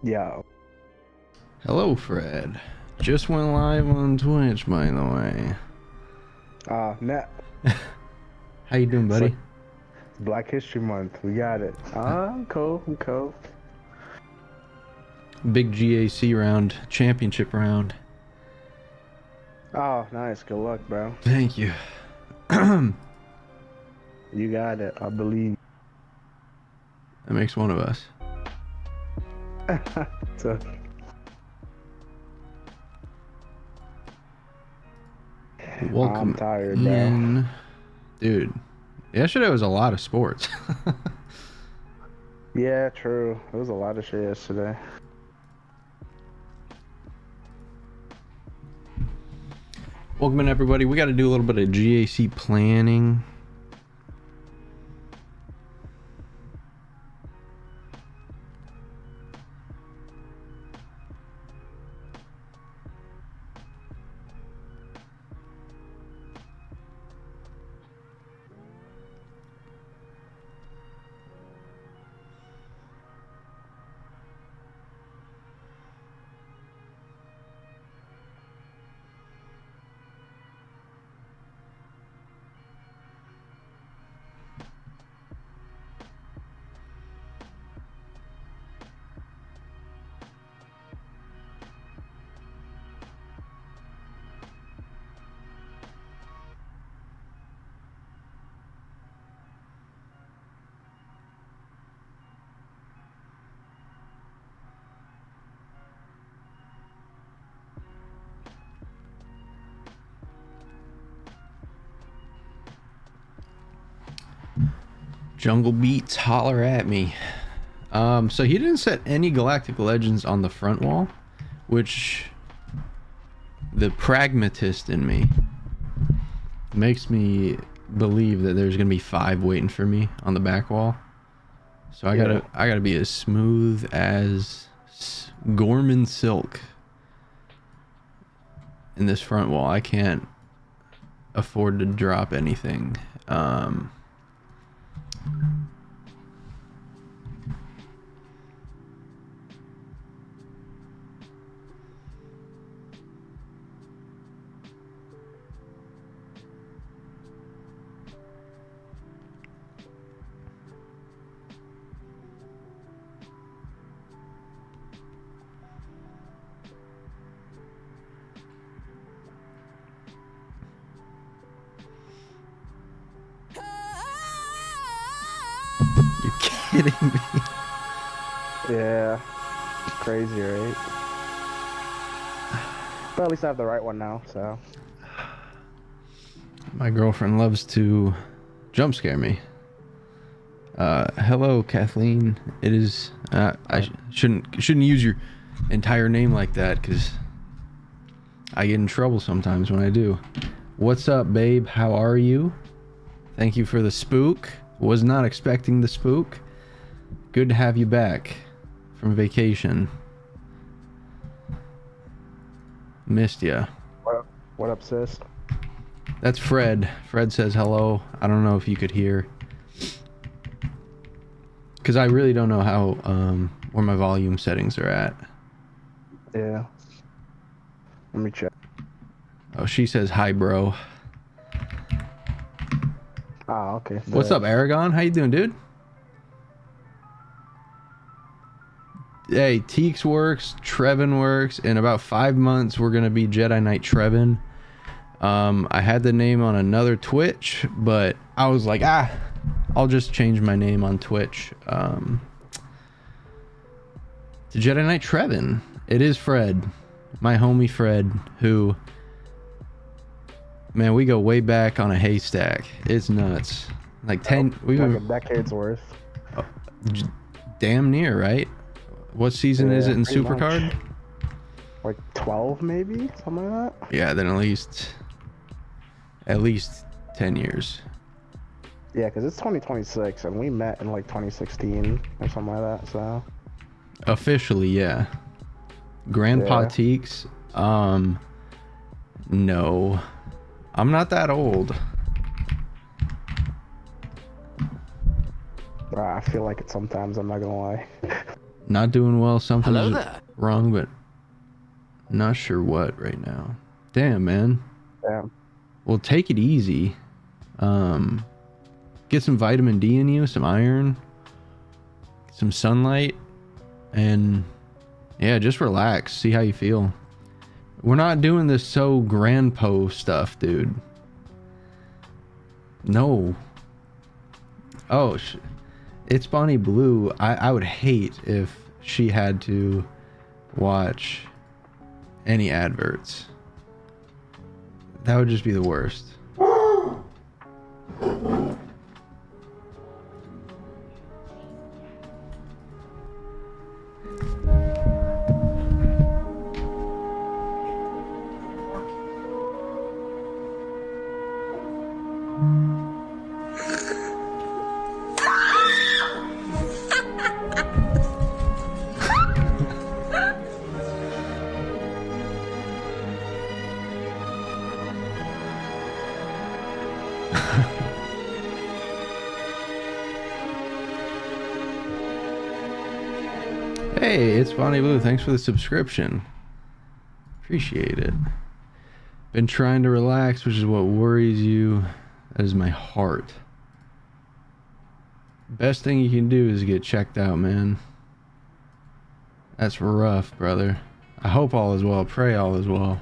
Yo. Hello, Fred. Just went live on Twitch, by the way. Nah, How you doing, it's buddy? like Black History Month. We got it. I'm cool. I'm cool. Big GAC round, championship round. Oh, nice. Good luck, bro. Thank you. You got it. I believe. That makes one of us. So, Welcome I'm tired, bro. in. Dude, yesterday was a lot of sports. Yeah, true. There was a lot of shit yesterday. Welcome in, everybody. We got to do a little bit of GAC planning. Jungle Beats, holler at me. So he didn't set any Galactic Legends on the front wall, which the pragmatist in me makes me believe that there's gonna be 5 waiting for me on the back wall. So I gotta be as smooth as Gorman silk in this front wall. I can't afford to drop anything. You're kidding me. Yeah. It's crazy, right? But at least I have the right one now, so. My girlfriend loves to jump scare me. Hello, Kathleen. It is. I shouldn't use your entire name like that because I get in trouble sometimes when I do. What's up, babe? How are you? Thank you for the spook. Was not expecting the spook. Good to have you back from vacation. Missed ya. What up, sis? That's Fred. Fred says hello. I don't know if you could hear. Because I really don't know how, where my volume settings are at. Yeah. Let me check. Oh, she says hi, bro. Ah, okay. What's up, Aragon? How you doing, dude? Hey, Teeks works, Trevan works. In about 5 months, we're going to be Jedi Knight Trevan. I had the name on another Twitch, but I was like, I'll just change my name on Twitch to Jedi Knight Trevan. It is Fred, my homie Fred, who, man, we go way back on a haystack. It's nuts. Like 10, like a decade's worth. Damn near, right? What season is it in pretty Supercard? much. Like 12, maybe? Something like that? Yeah, then at least 10 years. Yeah, because it's 2026, and we met in like 2016 or something like that, so. Officially, yeah. Grandpa Yeah. Teeks, no. I'm not that old. I feel like it sometimes, I'm not gonna lie. Not doing well. Something's Hello there. wrong, but not sure what right now. Damn, man. Damn. Well, take it easy. Get some vitamin D in you, some iron, some sunlight, and yeah, just relax. See how you feel. We're not doing this so grandpo stuff, dude. No. Oh, it's Bonnie Blue. I would hate if she had to watch any adverts. That would just be the worst. Hey, it's Bonnie Blue. Thanks for the subscription. Appreciate it. Been trying to relax, which is what worries you. That is my heart. Best thing you can do is get checked out, man. That's rough, brother. I hope all is well. Pray all is well.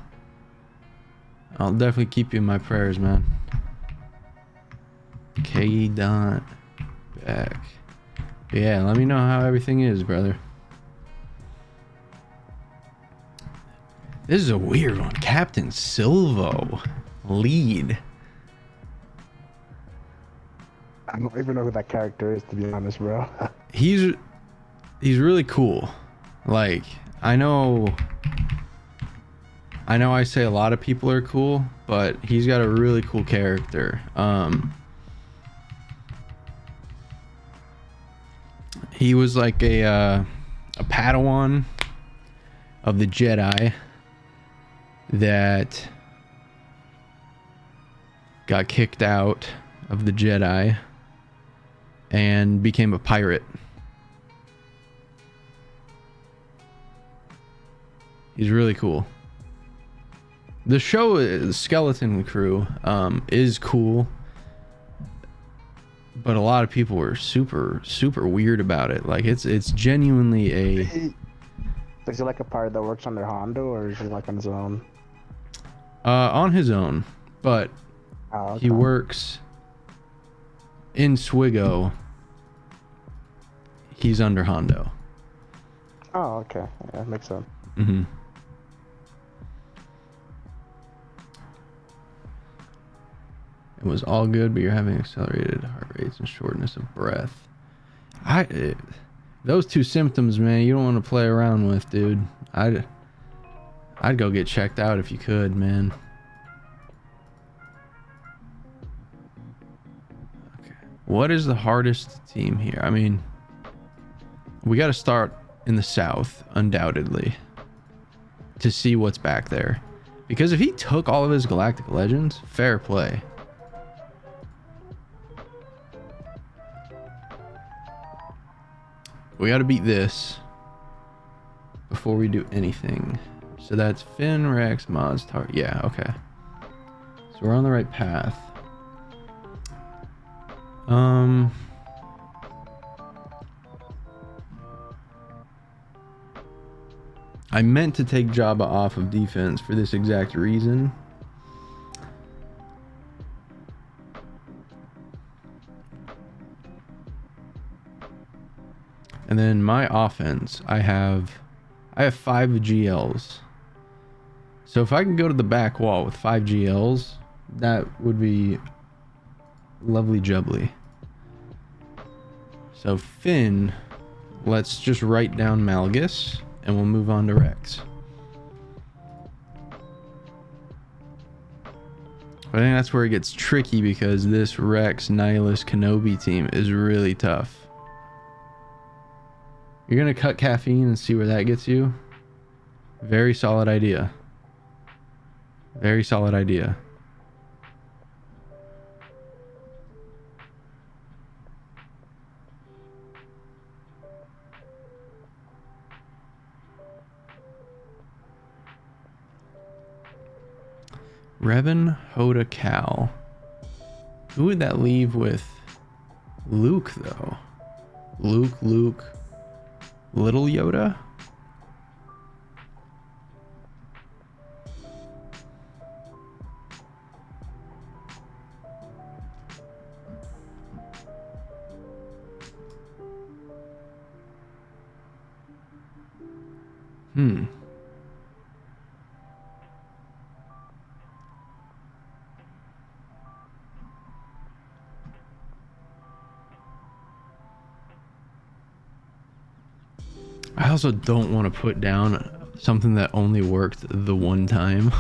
I'll definitely keep you in my prayers, man. K. Dot back. Yeah, let me know how everything is, brother. This is a weird one. Captain Silvo. Lead. I don't even know who that character is, to be honest, bro. He's really cool. Like, I know I say a lot of people are cool, but he's got a really cool character. He was like a Padawan of the Jedi that got kicked out of the Jedi and became a pirate. He's really cool. The show Skeleton Crew is cool, but a lot of people were super weird about it. Like it's genuinely a. Is he like a pirate that works under Hondo, or is he like on his own? On his own, but Okay. he works in Swigo. He's under Hondo. Oh, okay. Yeah, that makes sense. Mm-hmm. It was all good, but you're having accelerated heart rates and shortness of breath. Those two symptoms, man, you don't want to play around with, dude. I'd go get checked out if you could, man. Okay. What is the hardest team here? I mean, we got to start in the south, undoubtedly, to see what's back there. Because if he took all of his Galactic Legends, fair play. We got to beat this before we do anything. So that's Finn, Rex, Mods, Tar. Yeah, okay. So we're on the right path. I meant to take Jabba off of defense for this exact reason. And then my offense, I have 5 GLs. So if I can go to the back wall with 5 GLs, that would be lovely jubbly. So Finn, let's just write down Malgus and we'll move on to Rex. But I think that's where it gets tricky because this Rex Nihilus Kenobi team is really tough. You're gonna cut caffeine and see where that gets you. Very solid idea. Very solid idea. Revan, Hoda, Cal. Who would that leave with Luke, though? Luke, Little Yoda? I also don't want to put down something that only worked the one time.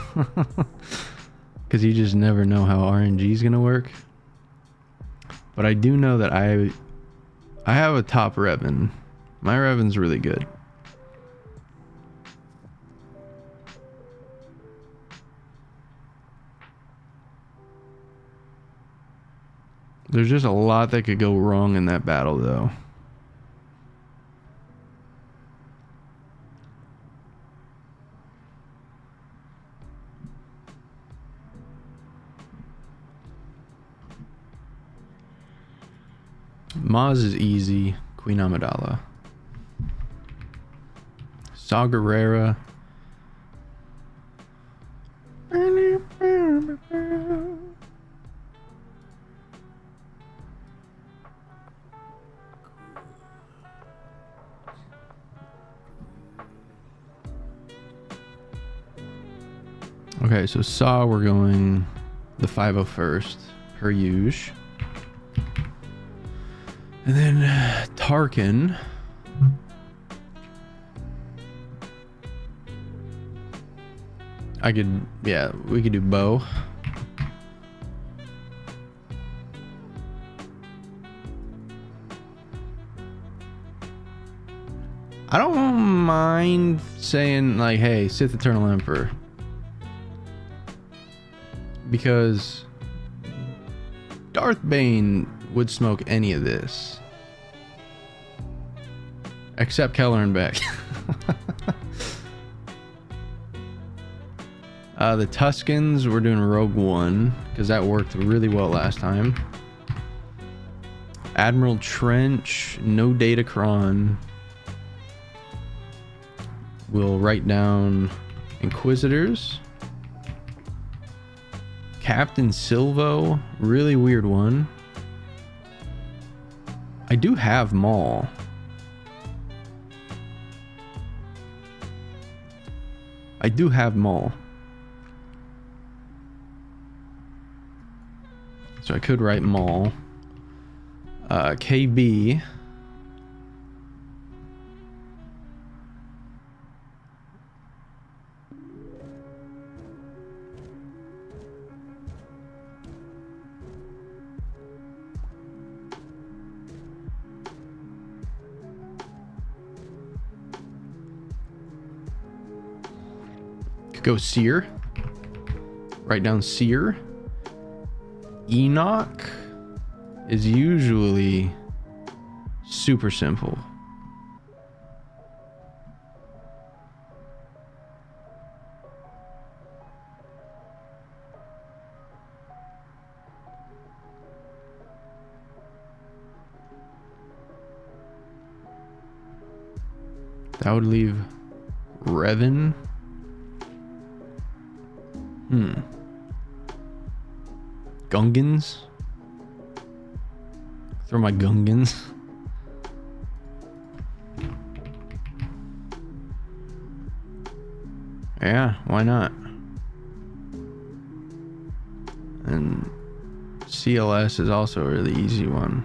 Because you just never know how RNG is going to work. But I do know that I have a top Revan. My Revan's really good. There's just a lot that could go wrong in that battle, though. Maz is easy. Queen Amidala. Saw Gerrera. Okay, so Saw, we're going the 501st, per usual. And then Tarkin. We could do Bo. I don't mind saying, like, hey, Sith Eternal Emperor. Because Darth Bane would smoke any of this. Except Keller and Beck. The Tuscans, we're doing Rogue One, because that worked really well last time. Admiral Trench, no Datacron. We'll write down Inquisitors. Captain Silvo, really weird one. I do have Maul. So I could write Maul. KB. Could go Seer. Write down Seer. Enoch is usually super simple. That would leave Revan. Gungans. Throw my Gungans. Yeah, why not? And CLS is also a really easy one.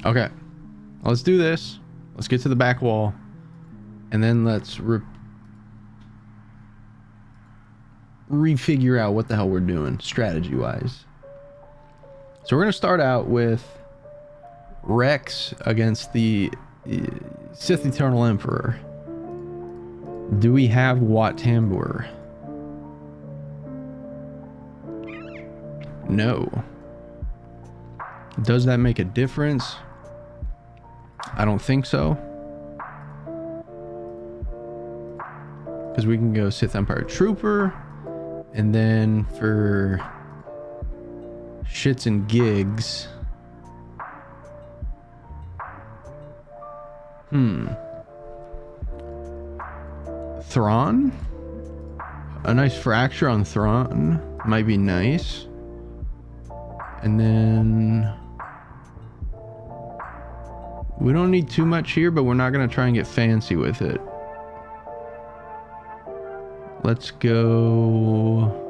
Okay, let's do this. Let's get to the back wall, and then let's refigure out what the hell we're doing strategy-wise. So we're gonna start out with Rex against the Sith Eternal Emperor. Do we have Wat Tambor? No. Does that make a difference? I don't think so. because we can go Sith Empire Trooper, and then for shits and gigs, Thrawn, a nice fracture on Thrawn might be nice, and then we don't need too much here, but we're not gonna try and get fancy with it. Let's go.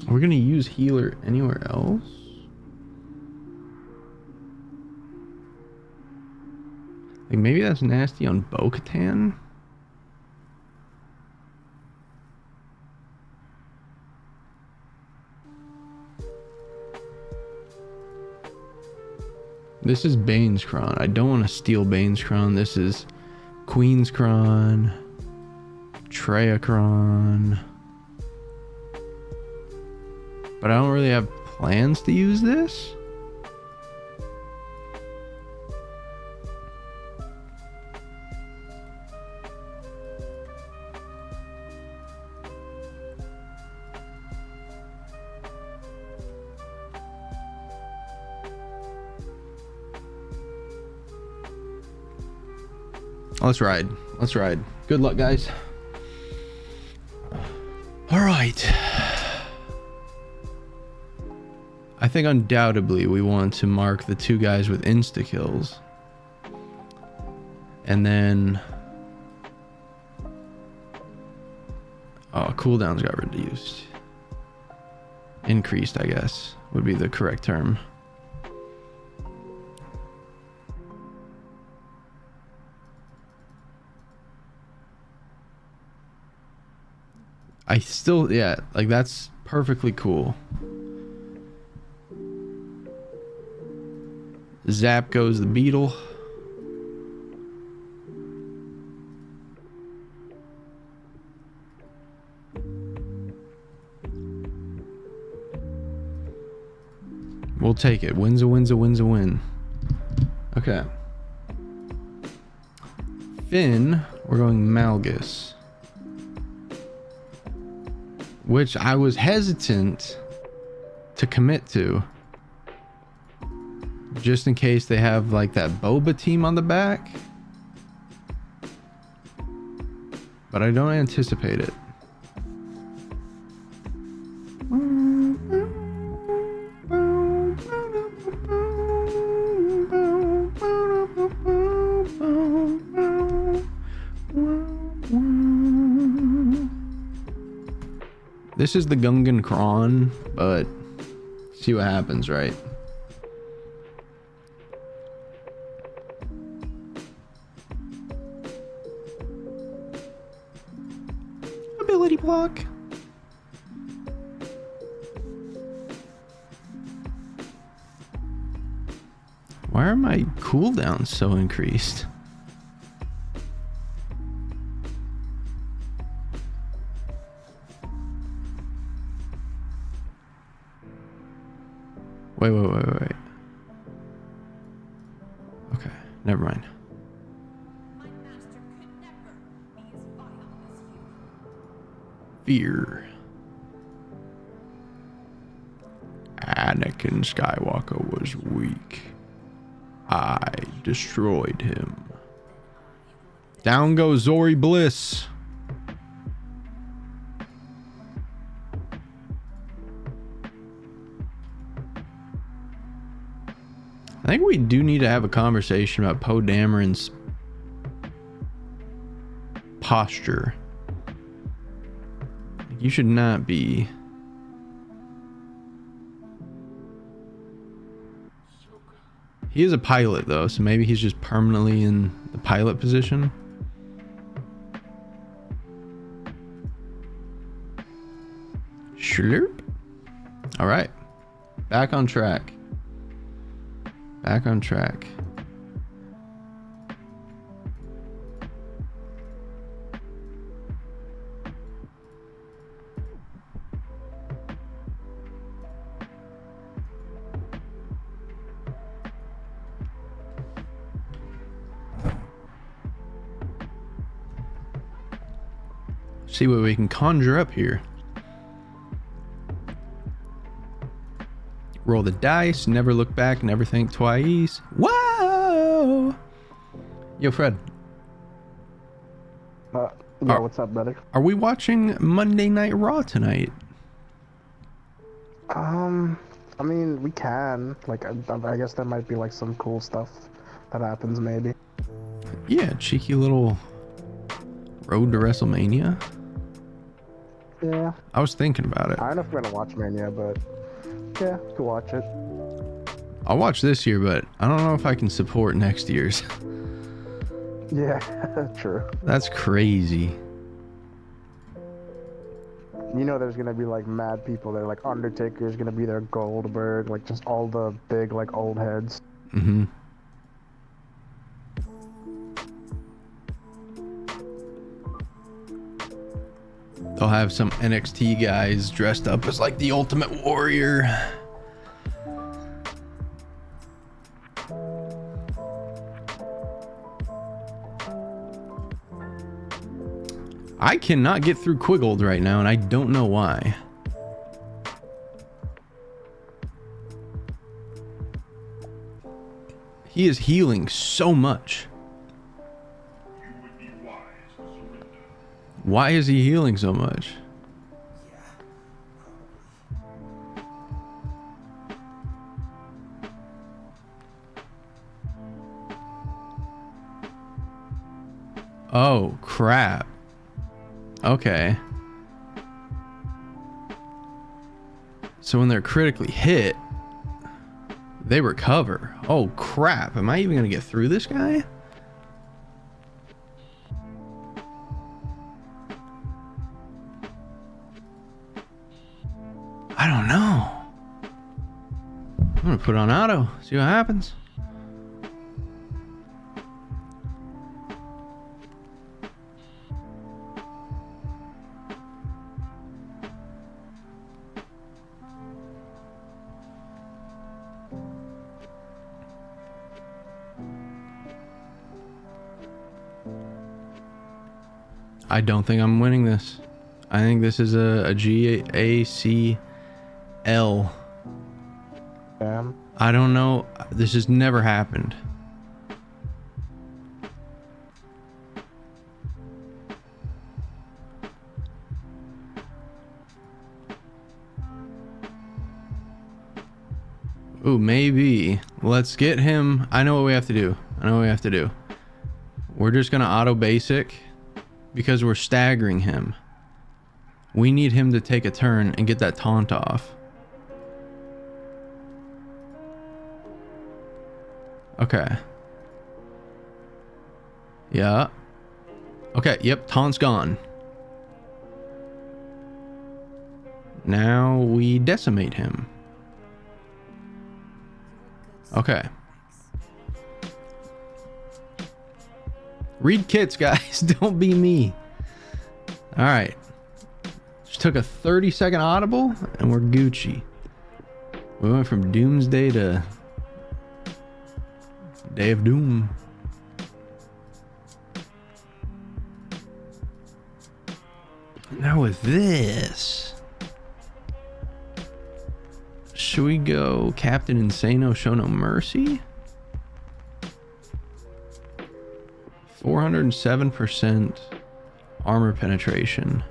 Are we gonna use healer anywhere else? Like maybe that's nasty on Bo-Katan? This is Bane's Cron. I don't want to steal Bane's Cron. This is Queen's Cron, Treya Cron. But I don't really have plans to use this. Let's ride. Let's ride. Good luck, guys. All right. I think undoubtedly we want to mark the two guys with insta kills. And then cooldowns got reduced. Increased, I guess, would be the correct term. I still, yeah, like that's perfectly cool. Zap goes the beetle. We'll take it. Win's a win's a win's a win. Okay. Finn, we're going Malgus. Which I was hesitant to commit to. Just in case they have like that Boba team on the back. But I don't anticipate it. This is the Gungan Kron, but see what happens, right? Ability block. Why are my cooldowns so increased? Wait. Okay, never mind. My master could never be as vile as you. Fear. Anakin Skywalker was weak. I destroyed him. Down goes Zori Bliss. I think we do need to have a conversation about Poe Dameron's posture. You should not be. He is a pilot though, so maybe he's just permanently in the pilot position. Slurp. All right, back on track. Back on track. see what we can conjure up here. Roll the dice, never look back, never think twice. Whoa! Yo, Fred. Yeah, what's up, brother? Are we watching Monday Night Raw tonight? I mean, we can. Like, I guess there might be like some cool stuff that happens, maybe. Yeah, cheeky little road to WrestleMania. Yeah. I was thinking about it. I don't know if we're gonna watch Mania, but yeah, to watch it. I'll watch this year, but I don't know if I can support next year's. Yeah, true. That's crazy. You know, there's gonna be like mad people there. Like Undertaker's gonna be there, Goldberg, like just all the big like old heads. Mm-hmm. They'll have some NXT guys dressed up as like the Ultimate Warrior. I cannot get through Quiggled right now, and I don't know why. He is healing so much. Why is he healing so much? Oh, crap. Okay. So when they're critically hit, they recover. Oh, crap. Am I even going to get through this guy? I don't know. I'm going to put on auto, see what happens. I don't think I'm winning this. I think this is a GACL. Damn. I don't know. This has never happened. Ooh, maybe. Let's get him. I know what we have to do. We're just going to auto basic because we're staggering him. We need him to take a turn and get that taunt off. Okay. Yeah. Okay, yep, taunt's gone. Now we decimate him. Okay. Read kits, guys. Don't be me. All right. Just took a 30-second audible, and we're Gucci. We went from Doomsday to Day of Doom. Now with this, should we go Captain Insano Show No Mercy? 407% armor penetration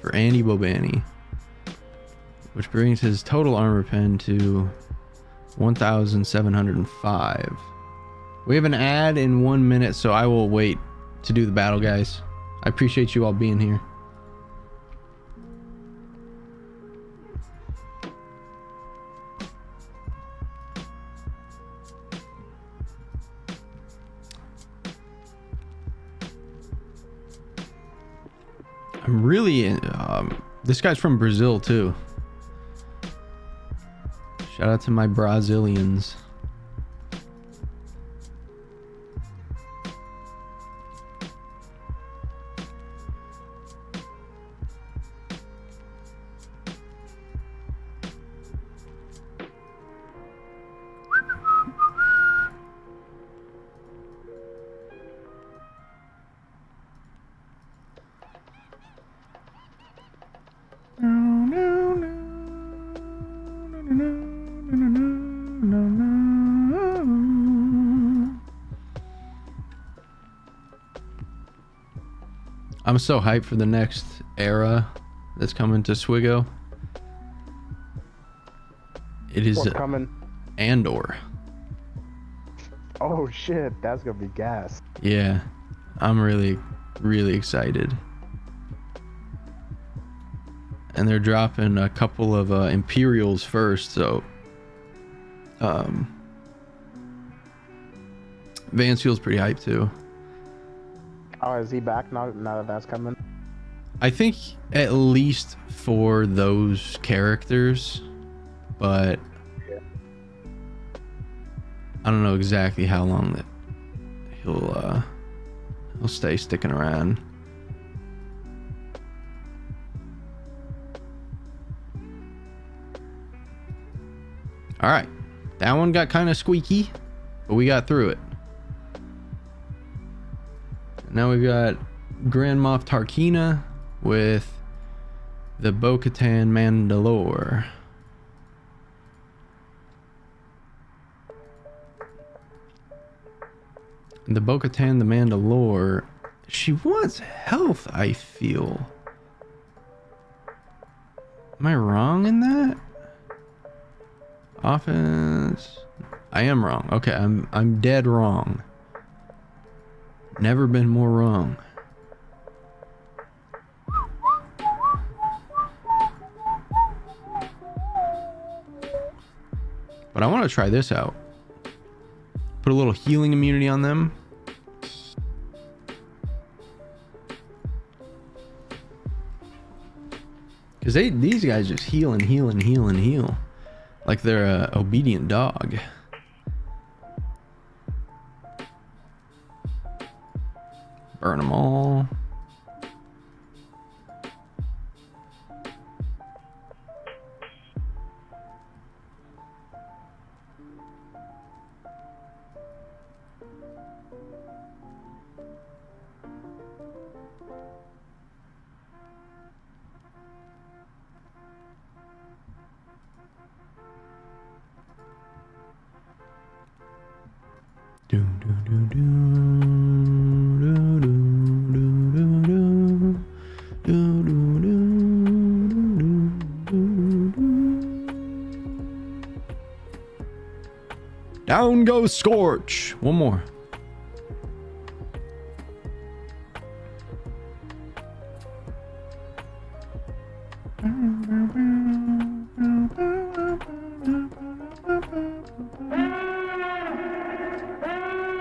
for Andy Bobani, which brings his total armor pen to 1,705. We have an ad in 1 minute, so I will wait to do the battle, guys. I appreciate you all being here. I'm really this guy's from Brazil too. Shout out to my Brazilians. I'm so hyped for the next era that's coming to Swigo. It is What's coming? Andor. Oh shit, that's gonna be gas. Yeah, I'm really, really excited. And they're dropping a couple of Imperials first, so Vansfield's pretty hyped too. Oh, is he back now that that's coming? I think at least for those characters, but I don't know exactly how long that he'll stay sticking around. All right, that one got kind of squeaky, but we got through it. Now we've got Grand Moff Tarkina with the Bo-Katan Mandalore. The Bo-Katan the Mandalore, she wants health, I feel. Am I wrong in that? Offense. I am wrong. Okay, I'm dead wrong. Never been more wrong. But I want to try this out. Put a little healing immunity on them. Because these guys just heal and heal and heal and heal. Like they're a obedient dog. Burn them all. Do do do do do do do do do. Down goes Scorch. One more.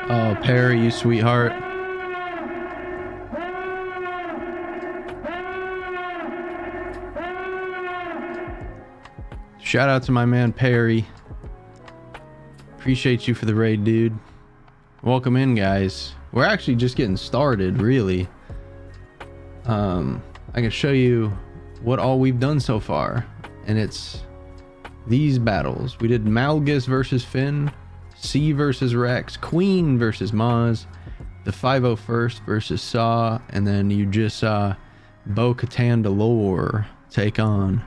Oh, Perry, you sweetheart. Shout out to my man Perry. Appreciate you for the raid, dude. Welcome in, guys. We're actually just getting started, really. I can show you what all we've done so far, and it's these battles. We did Malgus versus Finn, C versus Rex, Queen versus Maz, the 501st versus Saw, and then you just saw Bo-Katan Mandalore take on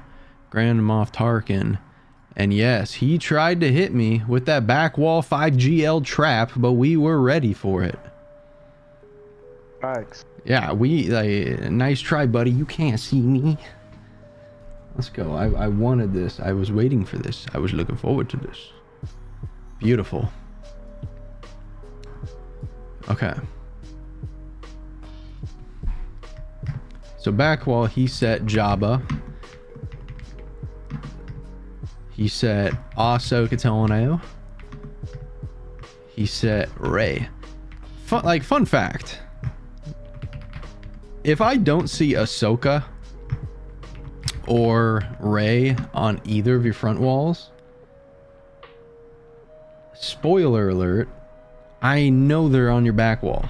Grand Moff Tarkin. And yes, he tried to hit me with that back wall 5GL trap, but we were ready for it. Thanks. Yeah, nice try, buddy. You can't see me. Let's go. I wanted this. I was waiting for this. I was looking forward to this. Beautiful. Okay. So back while he set Jabba, he set Ahsoka Tano. He set Rey. Fun fact. If I don't see Ahsoka or Rey on either of your front walls, spoiler alert, I know they're on your back wall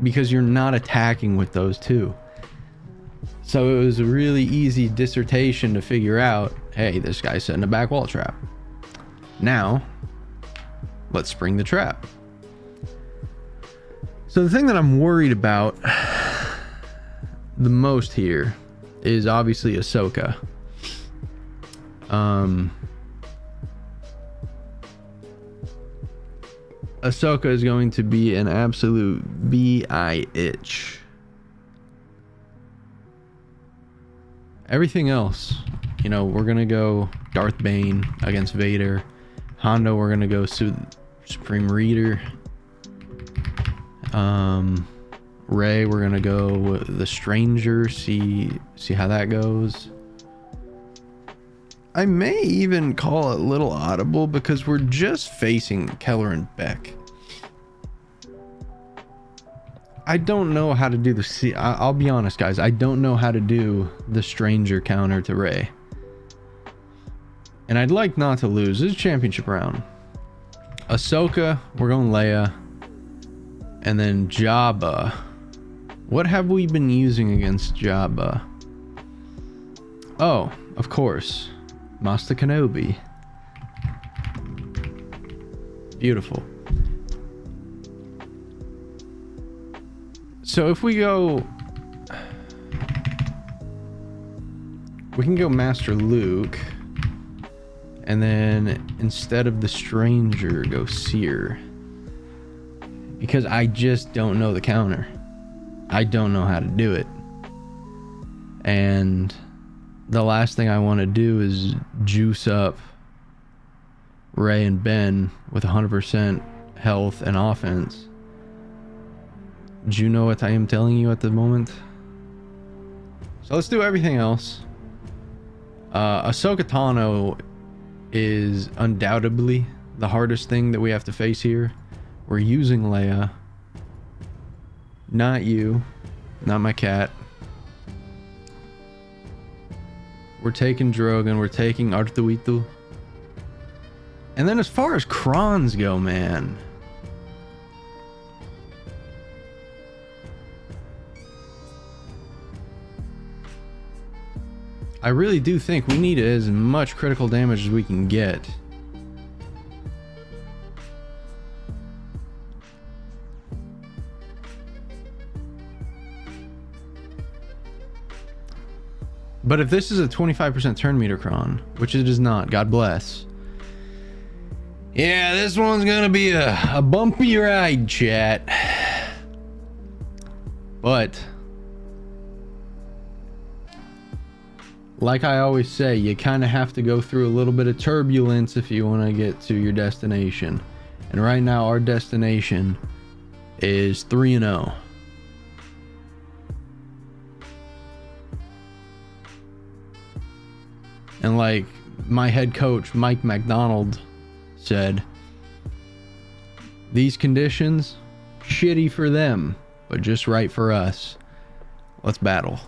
because you're not attacking with those two. So it was a really easy dissertation to figure out, hey, this guy's setting a back wall trap. Now, let's spring the trap. So the thing that I'm worried about the most here is obviously Ahsoka. Ahsoka is going to be an absolute B.I.H. Everything else, you know, we're gonna go Darth Bane against Vader. Hondo, we're gonna go Supreme Reader. Rey, we're gonna go with the Stranger. See how that goes. I may even call it Little Audible because we're just facing Keller and Beck. I don't know how to do the I'll be honest, guys. I don't know how to do the Stranger counter to Rey. And I'd like not to lose. This is championship round. Ahsoka, we're going Leia. And then Jabba. What have we been using against Jabba? Oh, of course. Master Kenobi. Beautiful. So if we go... We can go Master Luke. And then instead of the Stranger, go Seer. Because I just don't know the counter. I don't know how to do it. And the last thing I want to do is juice up Rey and Ben with 100% health and offense. Do you know what I am telling you at the moment? So let's do everything else. Ahsoka Tano is undoubtedly the hardest thing that we have to face here. We're using Leia. Not you. Not my cat. We're taking Drogon. We're taking Artuitu. And then as far as Krons go, man. I really do think we need as much critical damage as we can get. But if this is a 25% turn meter Kron, which it is not, God bless. Yeah, this one's gonna be a bumpy ride, chat. But like I always say, you kind of have to go through a little bit of turbulence if you want to get to your destination. And right now our destination is 3-0. And like my head coach, Mike McDonald, said, these conditions, shitty for them, but just right for us. Let's battle.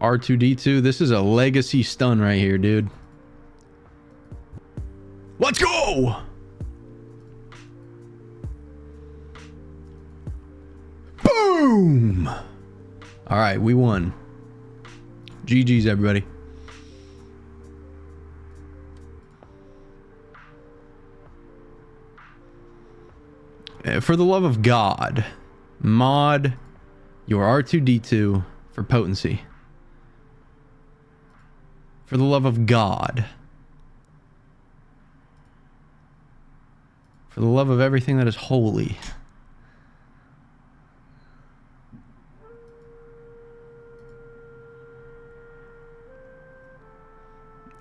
R2-D2, this is a legacy stun right here, dude. Let's go! Boom! All right, we won. GG's, everybody. For the love of God, mod your R2-D2 for potency. For the love of God. For the love of everything that is holy.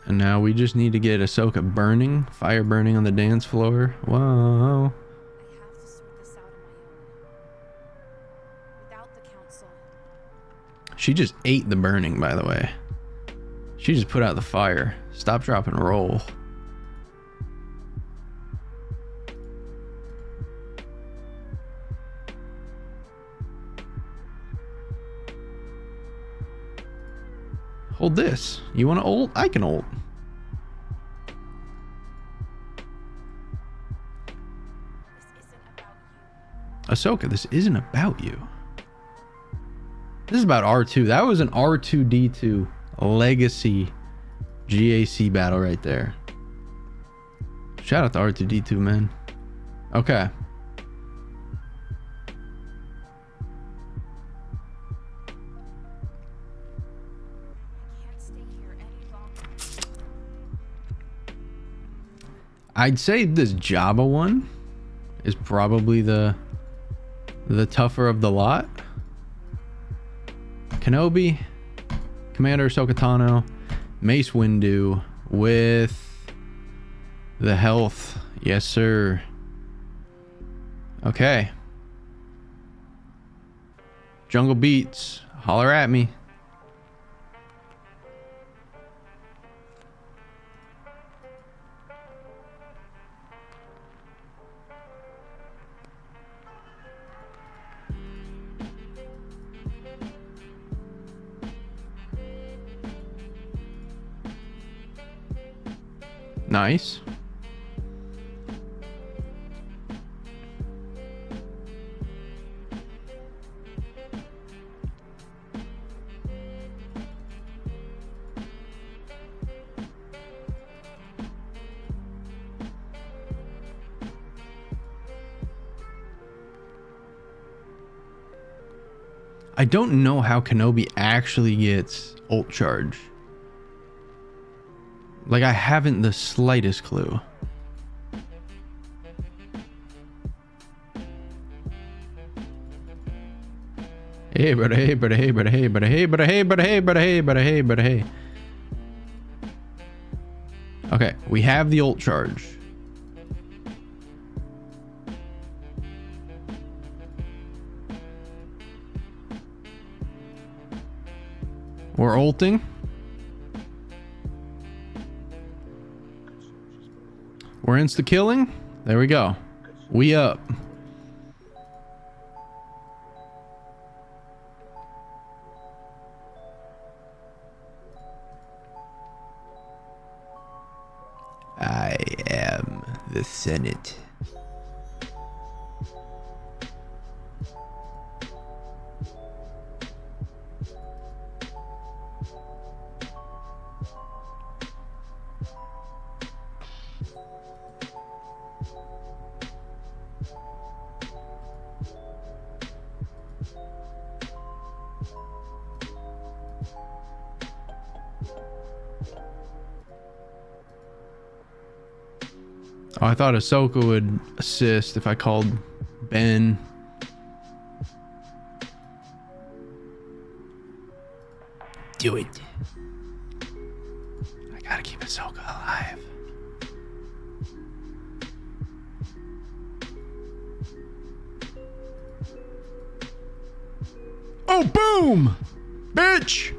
And now we just need to get Ahsoka burning, fire burning on the dance floor. Whoa. I have to sort this out on my own. Without the council. She just ate the burning, by the way. She just put out the fire. Stop, drop, and roll. Hold this. You want to ult? I can ult. This isn't about you. Ahsoka, this isn't about you. This is about R2. That was an R2-D2 legacy GAC battle right there. Shout out to R2-D2, man. Okay. I'd say this Jabba one is probably the tougher of the lot. Kenobi, Commander Ahsoka Tano, Mace Windu with the health. Yes, sir. Okay. Jungle Beats, holler at me. Nice. I don't know how Kenobi actually gets ult charge. Like, I haven't the slightest clue. Hey, but hey, but hey, but hey, but hey, but hey, but hey, but hey, but hey, but hey. Okay, we have the ult charge. We're ulting. We're insta-killing. There we go. We up. I am the Senate. Oh, I thought Ahsoka would assist if I called Ben. Do it. I gotta keep Ahsoka alive. Oh, boom! Bitch!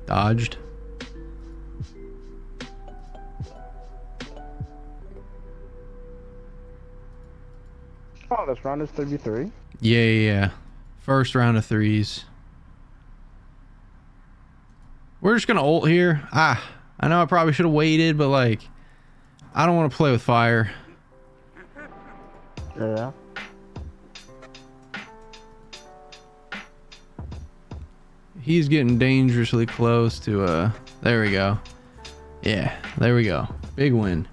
Dodged. Oh, this round is 33. Yeah. First round of threes. We're just gonna ult here. I know I probably should have waited, but like, I don't want to play with fire. Yeah. He's getting dangerously close to there we go. Yeah, there we go. Big win.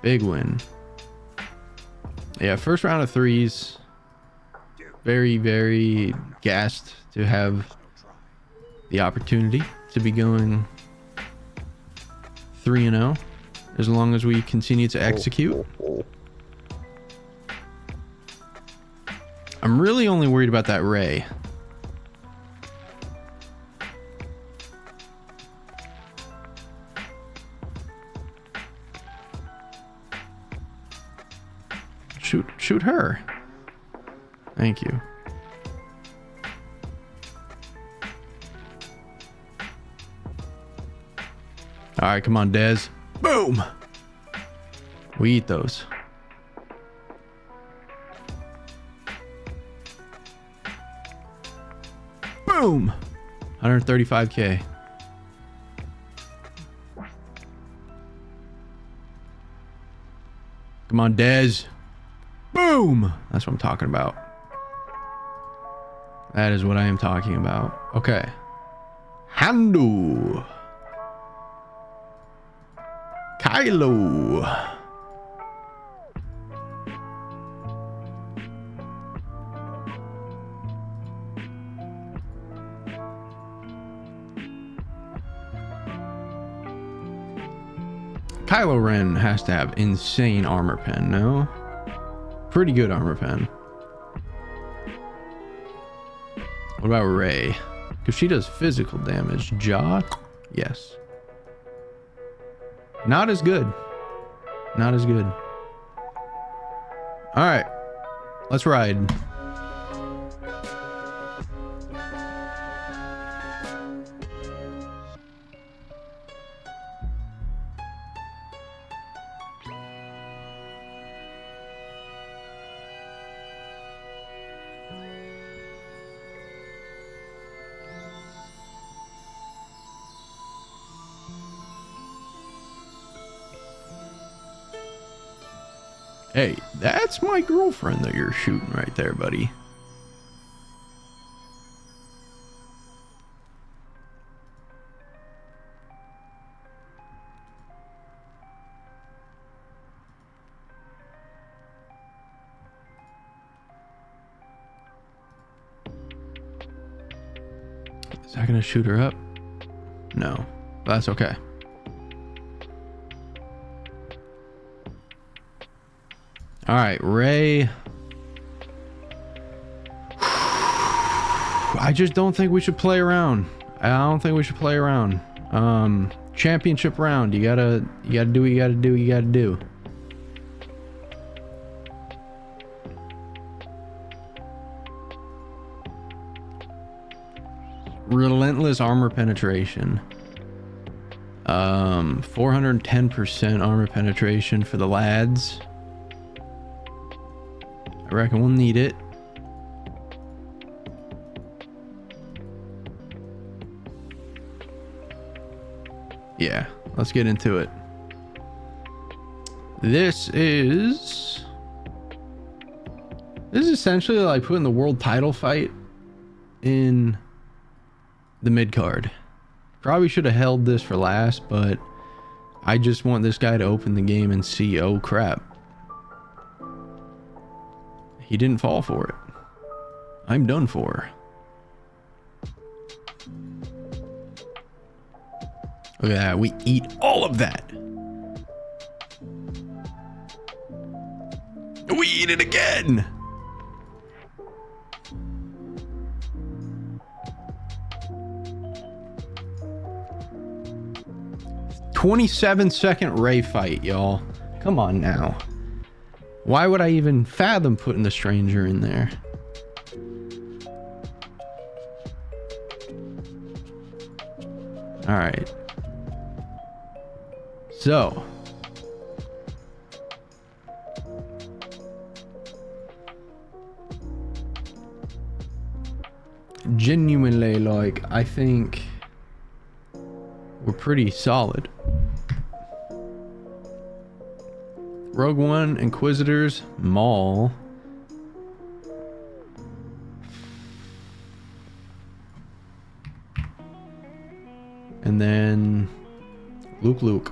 Big win. Yeah, first round of threes. Very, very gassed to have the opportunity to be going 3-0 as long as we continue to execute. I'm really only worried about that Ray. Shoot her. Thank you. All right, come on, Dez. Boom. We eat those. Boom. 135k. Come on, Dez. Boom. That's what I'm talking about. That is what I am talking about. Okay. Hando. Kylo. Kylo Ren has to have insane armor pen, no? Pretty good armor pen. What about Rey? Because she does physical damage. Jaw? Yes. Not as good. Not as good. Alright. Let's ride. Hey, that's my girlfriend that you're shooting right there, buddy. Is that gonna shoot her up? No, that's okay. All right, Rey. I just don't think we should play around. I don't think we should play around. Championship round. You gotta do what you gotta do. You gotta do. Relentless armor penetration. 410% armor penetration for the lads. I reckon we'll need it. Yeah, let's get into it. This is essentially like putting the world title fight in the mid card. Probably should have held this for last, but I just want this guy to open the game and see, oh crap, he didn't fall for it. I'm done for. Look at that. We eat all of that. We eat it again. "27-second Rey fight, y'all. Come on now. Why would I even fathom putting the stranger in there? All right. So. Genuinely, like, I think we're pretty solid. Rogue One, Inquisitors, Maul. And then Luke.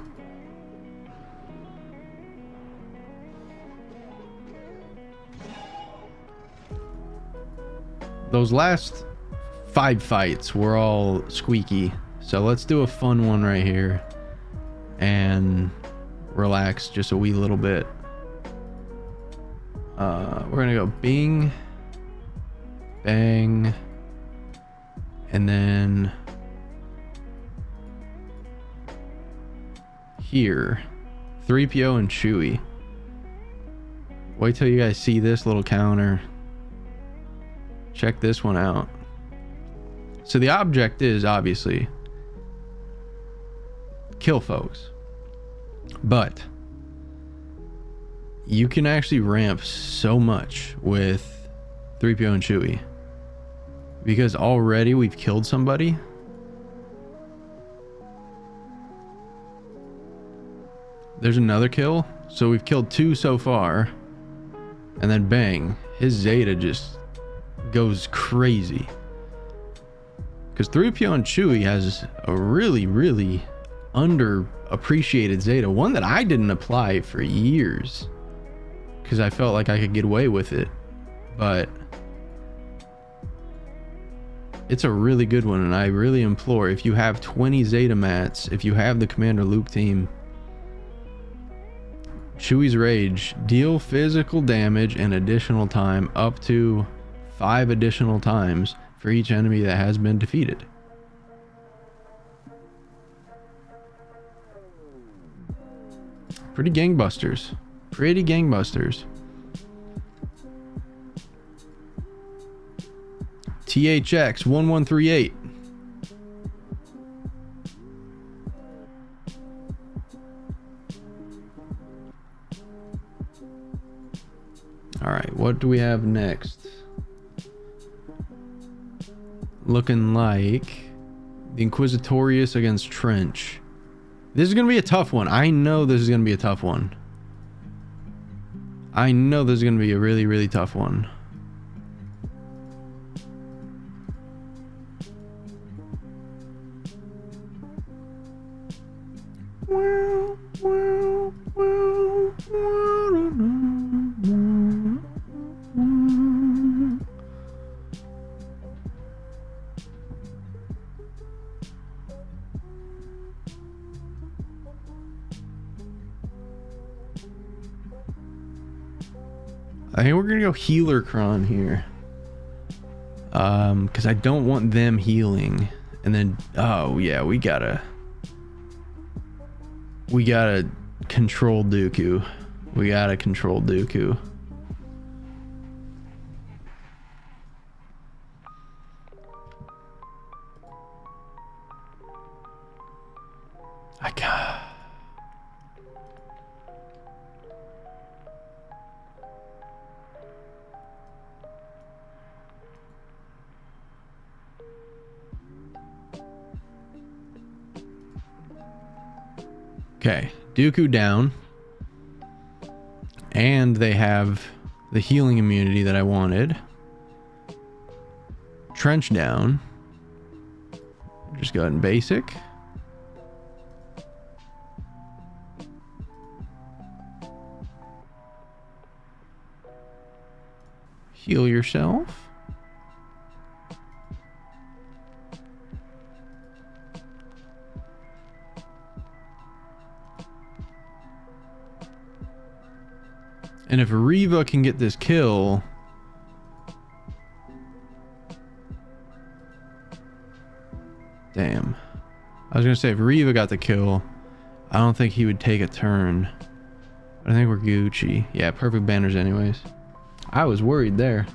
Those last 5 fights were all squeaky. So let's do a fun one right here. And relax just a wee little bit. We're gonna go bing, bang, and then here, 3PO and Chewie. Wait till you guys see this little counter. Check this one out. So the object is obviously kill folks. But you can actually ramp so much with 3PO and Chewie. Because already we've killed somebody. There's another kill. So we've killed 2 so far. And then bang, his Zeta just goes crazy. Because 3PO and Chewie has a really, really underappreciated Zeta. One that I didn't apply for years. Because I felt like I could get away with it. But it's a really good one. And I really implore, if you have 20 Zeta mats, if you have the Commander Luke team, Chewie's Rage. Deal physical damage and additional time up to 5 additional times for each enemy that has been defeated. Pretty gangbusters. Pretty gangbusters. THX 1138. Alright, what do we have next? Looking like the Inquisitorius against Trench. This is going to be a tough one. I know this is going to be a tough one. I know this is going to be a really, really tough one. I think we're gonna go healer cron here. Because I don't want them healing. And then, oh yeah, we gotta control Dooku. We gotta control Dooku. I got. Okay, Dooku down. And they have the healing immunity that I wanted. Trench down. Just go ahead and basic. Heal yourself. And if Reva can get this kill, damn. I was gonna say if Reva got the kill, I don't think he would take a turn. But I think we're Gucci. Yeah, perfect banners anyways. I was worried there.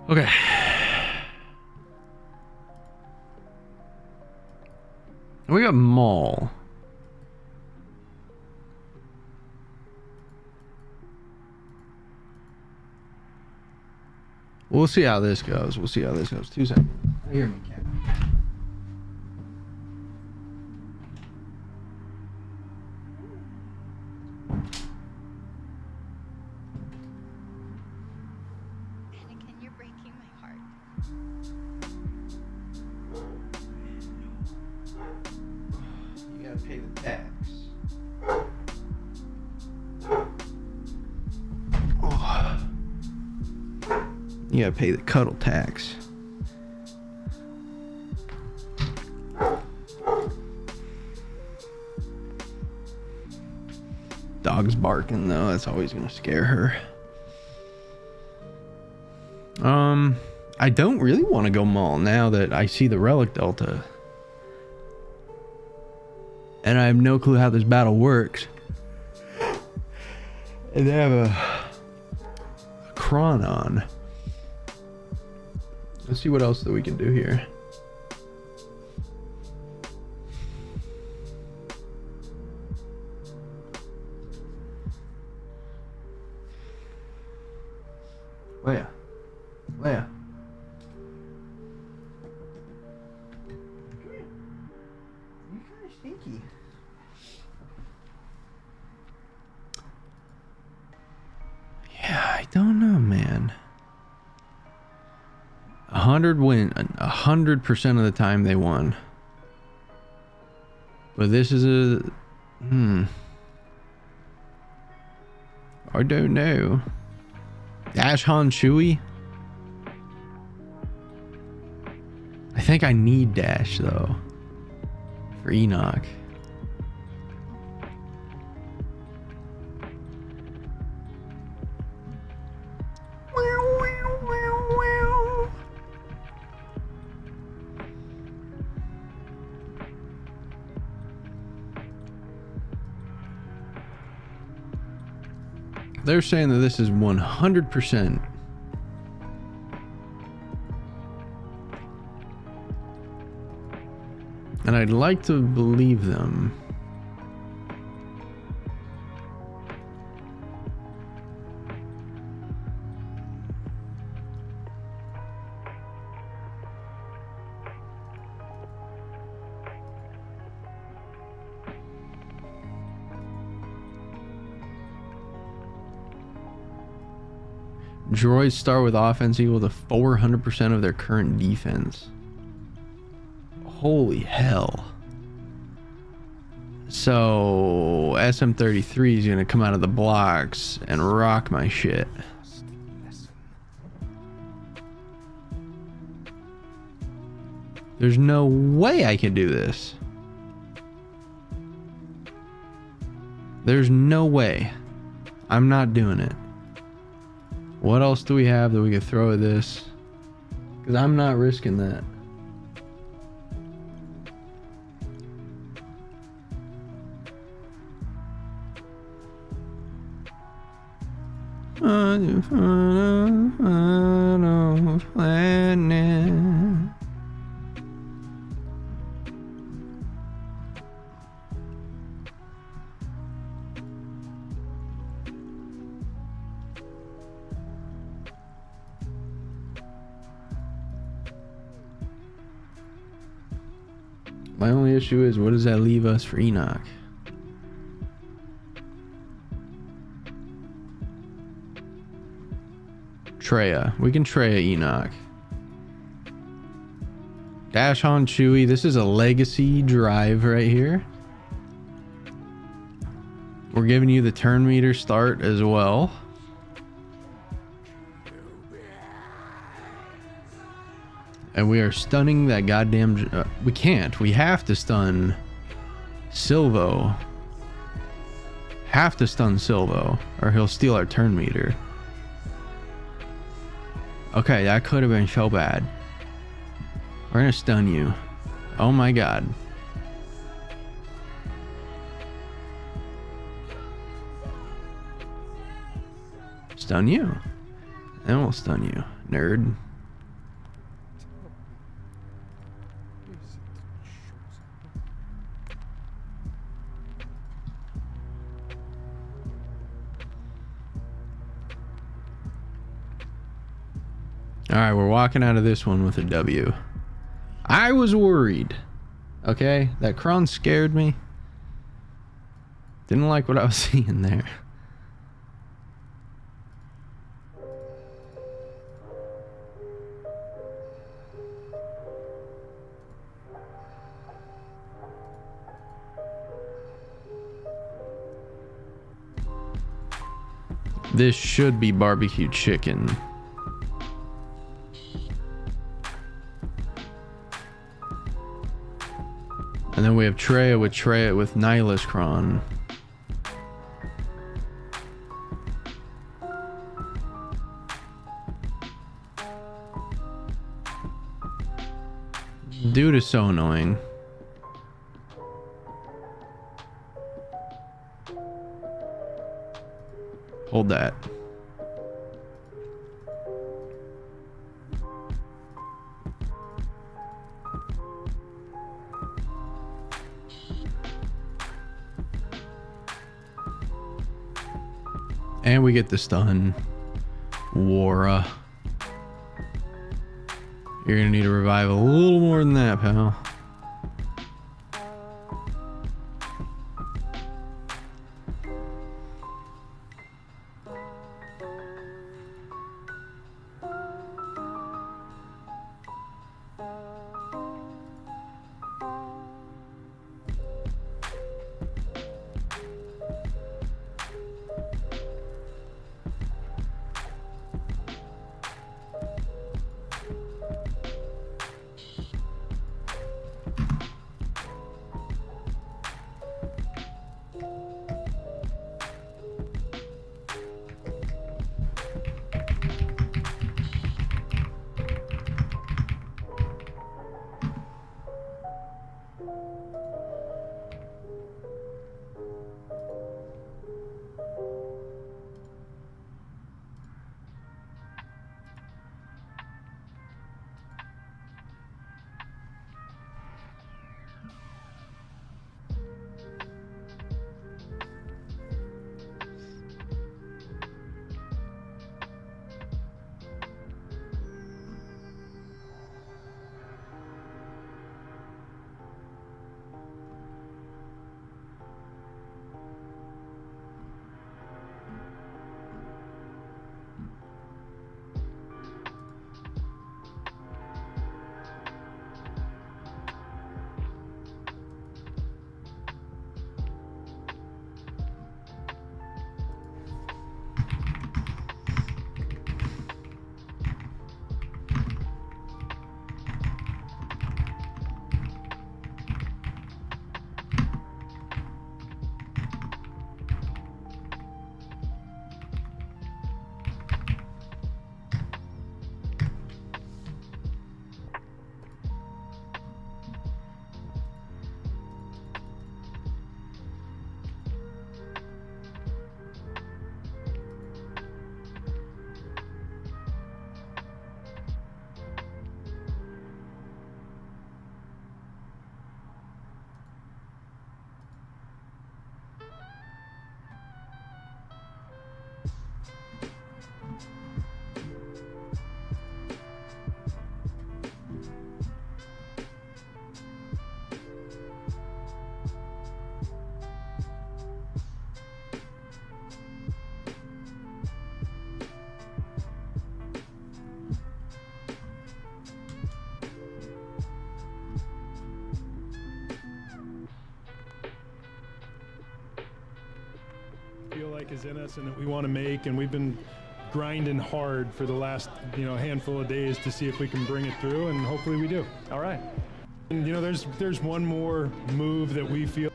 Okay. We got Maul. We'll see how this goes. We'll see how this goes. 2 seconds. I hear me, cat. Anakin, you're breaking my heart. You gotta pay the tax. Oh. You gotta pay the cuddle tax. Dog's barking though, that's always gonna scare her. I don't really want to go Maul now that I see the Relic Delta. And I have no clue how this battle works. And they have a Kron on. Let's see what else that we can do here. Leia. Leia. Come here. You're kind of stinky. don't know, man. 100% of the time they won. But this is a... I don't know. Dash Han Chewie? I think I need Dash, though. For Enoch. They're saying that this is 100%. And I'd like to believe them. Droids start with offense equal to 400% of their current defense. Holy hell. So SM-33 is gonna come out of the blocks and rock my shit. There's no way I can do this. There's no way. I'm not doing it. What else do we have that we could throw at this? Because I'm not risking that. Planet. My only issue is, what does that leave us for Enoch? Treya. We can Treya Enoch. Dash Han Chewie. This is a legacy drive right here. We're giving you the turn meter start as well. And we are stunning that goddamn... we can't. We have to stun Silvo. Have to stun Silvo, or he'll steal our turn meter. Okay, that could have been so bad. We're gonna stun you. Oh my god. Stun you. Then we'll stun you, nerd. Alright, we're walking out of this one with a W. I was worried. Okay? That Kron scared me. Didn't like what I was seeing there. This should be barbecue chicken. And then we have Treya with Nihilus Kron. Dude is so annoying. Hold that. And we get the stun. Wara. You're gonna need to revive a little more than that, pal. feel like is in us and that we want to make, and we've been grinding hard for the last handful of days to see if we can bring it through, and hopefully we do. All right. And there's one more move that we feel.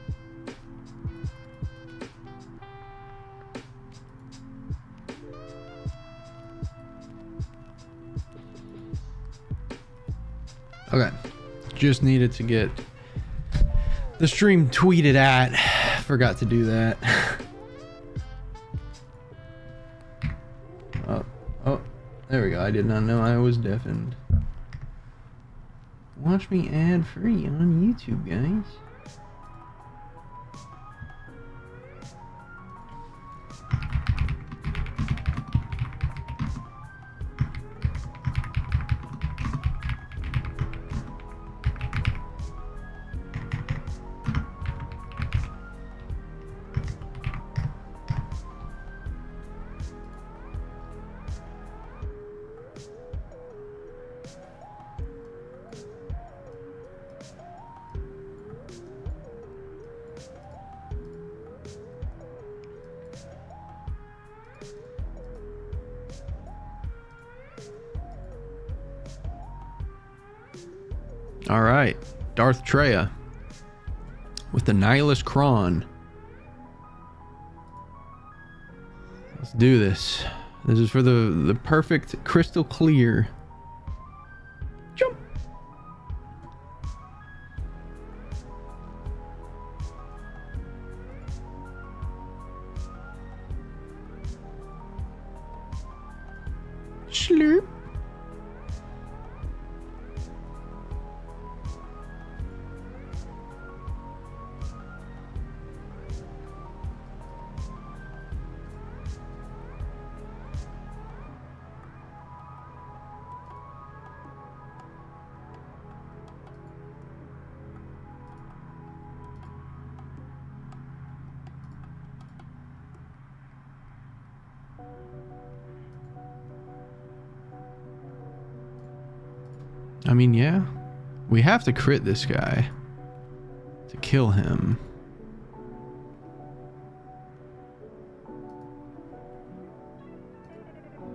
Okay, just needed to get the stream tweeted at. Forgot to do that. Oh, there we go. I did not know I was deafened. Watch me ad free on YouTube, guys. All right, Darth Treya with the Nihilist Kron. Let's do this. This is for the perfect crystal clear. Jump. Slurp. I mean, yeah, we have to crit this guy to kill him.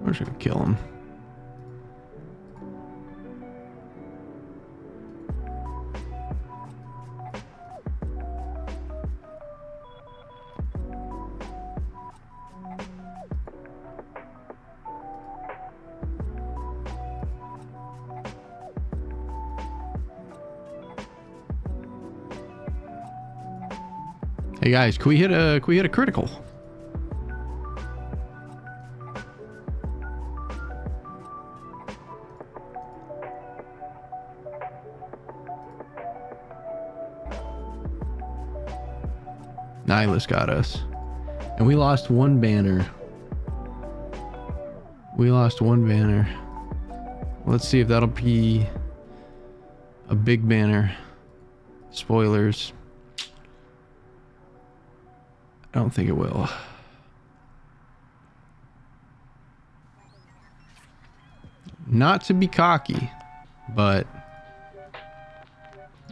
We're just gonna kill him. Hey guys, can we hit a critical? Nihilus got us. And we lost one banner. We lost one banner. Let's see if that'll be a big banner. Spoilers. I don't think it will. Not to be cocky, but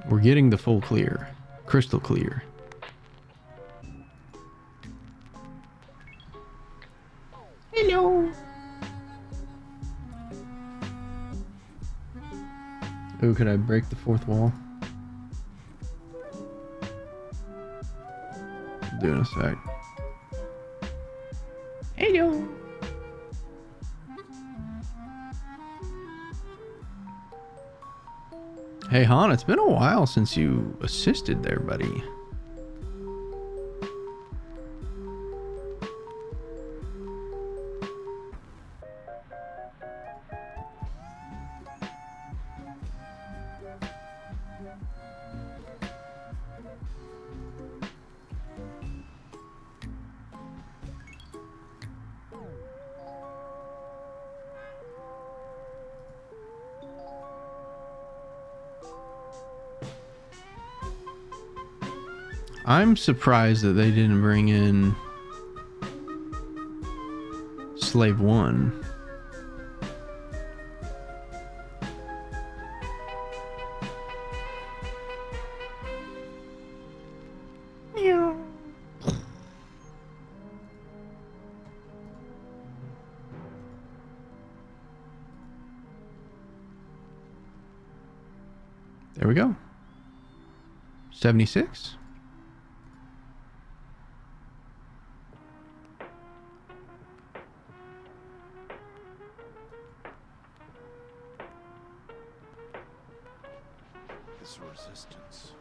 we're getting the full clear. Crystal clear. Hello. Ooh, could I break the fourth wall? Do in a sec. Hello. Hey Han, it's been a while since you assisted there, buddy. I'm surprised that they didn't bring in Slave 1. There we go. 76. This resistance.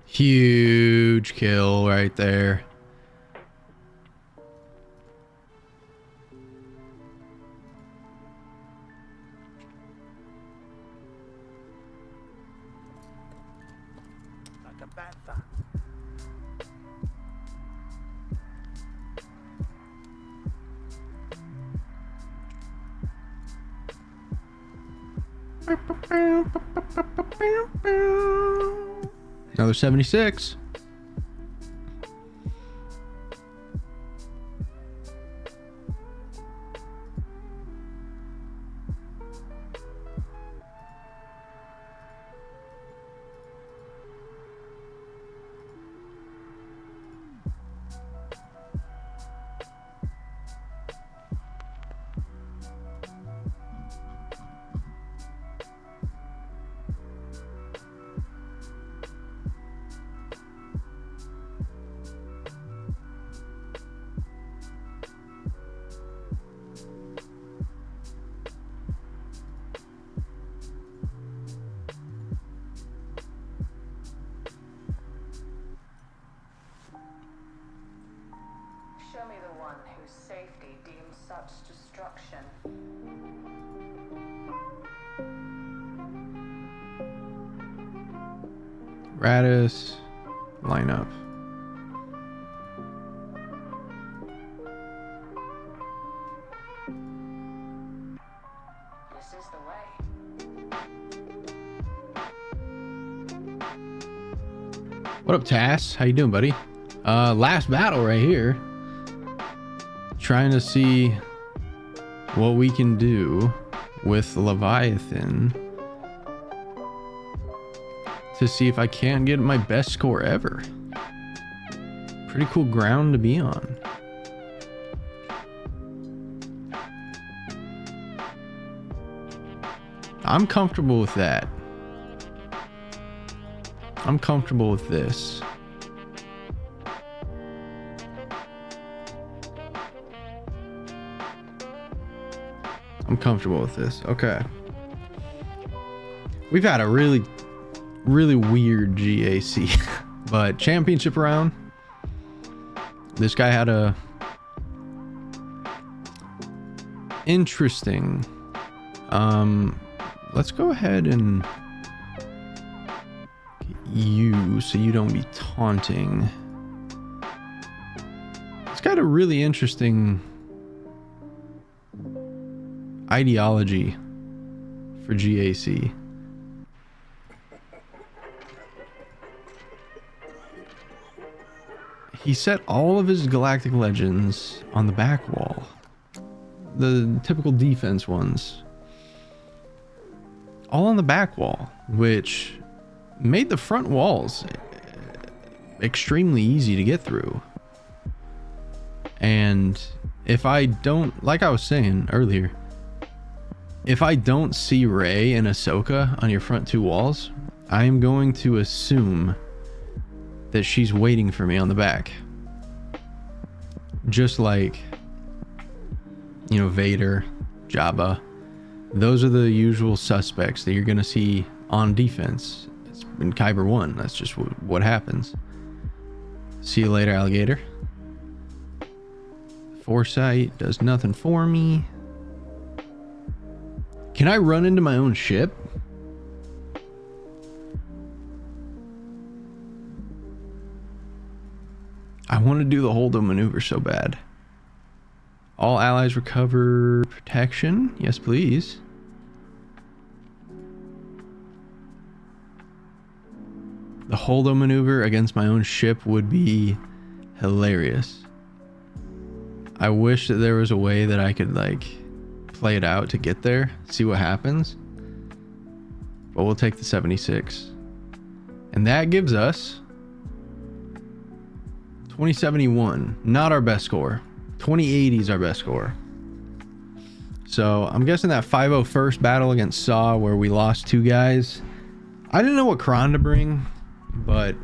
Huge kill right there. Like a panther. Another 76. Show me the one whose safety deems such destruction. Radis, line up. This is the way. What up, Tass? How you doing, buddy? Last battle right here. Trying to see what we can do with Leviathan to see if I can't get my best score ever. Pretty cool ground to be on. I'm comfortable with that. I'm comfortable with this. I'm comfortable with this. Okay. We've had a really weird GAC, but championship round, this guy had a interesting. Let's go ahead and get you so you don't be taunting. It's got a really interesting ideology for GAC. He set all of his Galactic Legends on the back wall. The typical defense ones. all on the back wall, which made the front walls extremely easy to get through. And if I don't, like I was saying earlier, if I don't see Rey and Ahsoka on your front two walls, I am going to assume that she's waiting for me on the back. Just like, you know, Vader, Jabba. Those are the usual suspects that you're going to see on defense. It's in Kyber 1. That's just what happens. See you later, alligator. Foresight does nothing for me. Can I run into my own ship? I want to do the Holdo maneuver so bad. All allies recover protection. Yes, please. The Holdo maneuver against my own ship would be hilarious. I wish that there was a way that I could like play it out to get there, see what happens. But we'll take the 76. And that gives us 2071. Not our best score. 2080 is our best score. So I'm guessing that 501st battle against Saw where we lost 2 guys. I didn't know what Kron to bring, but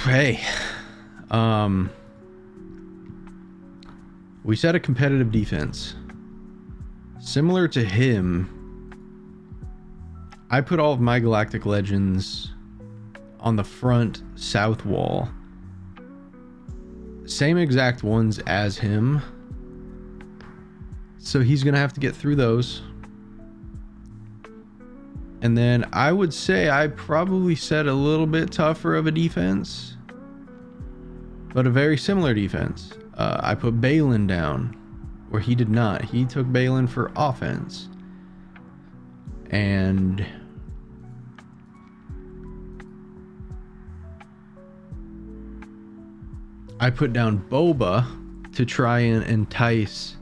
hey, we set a competitive defense. Similar to him, I put all of my Galactic Legends on the front south wall. Same exact ones as him. So he's gonna have to get through those. And then I would say I probably set a little bit tougher of a defense, but a very similar defense. I put Balin down where he did not. He took Balin for offense. And I put down Boba to try and entice.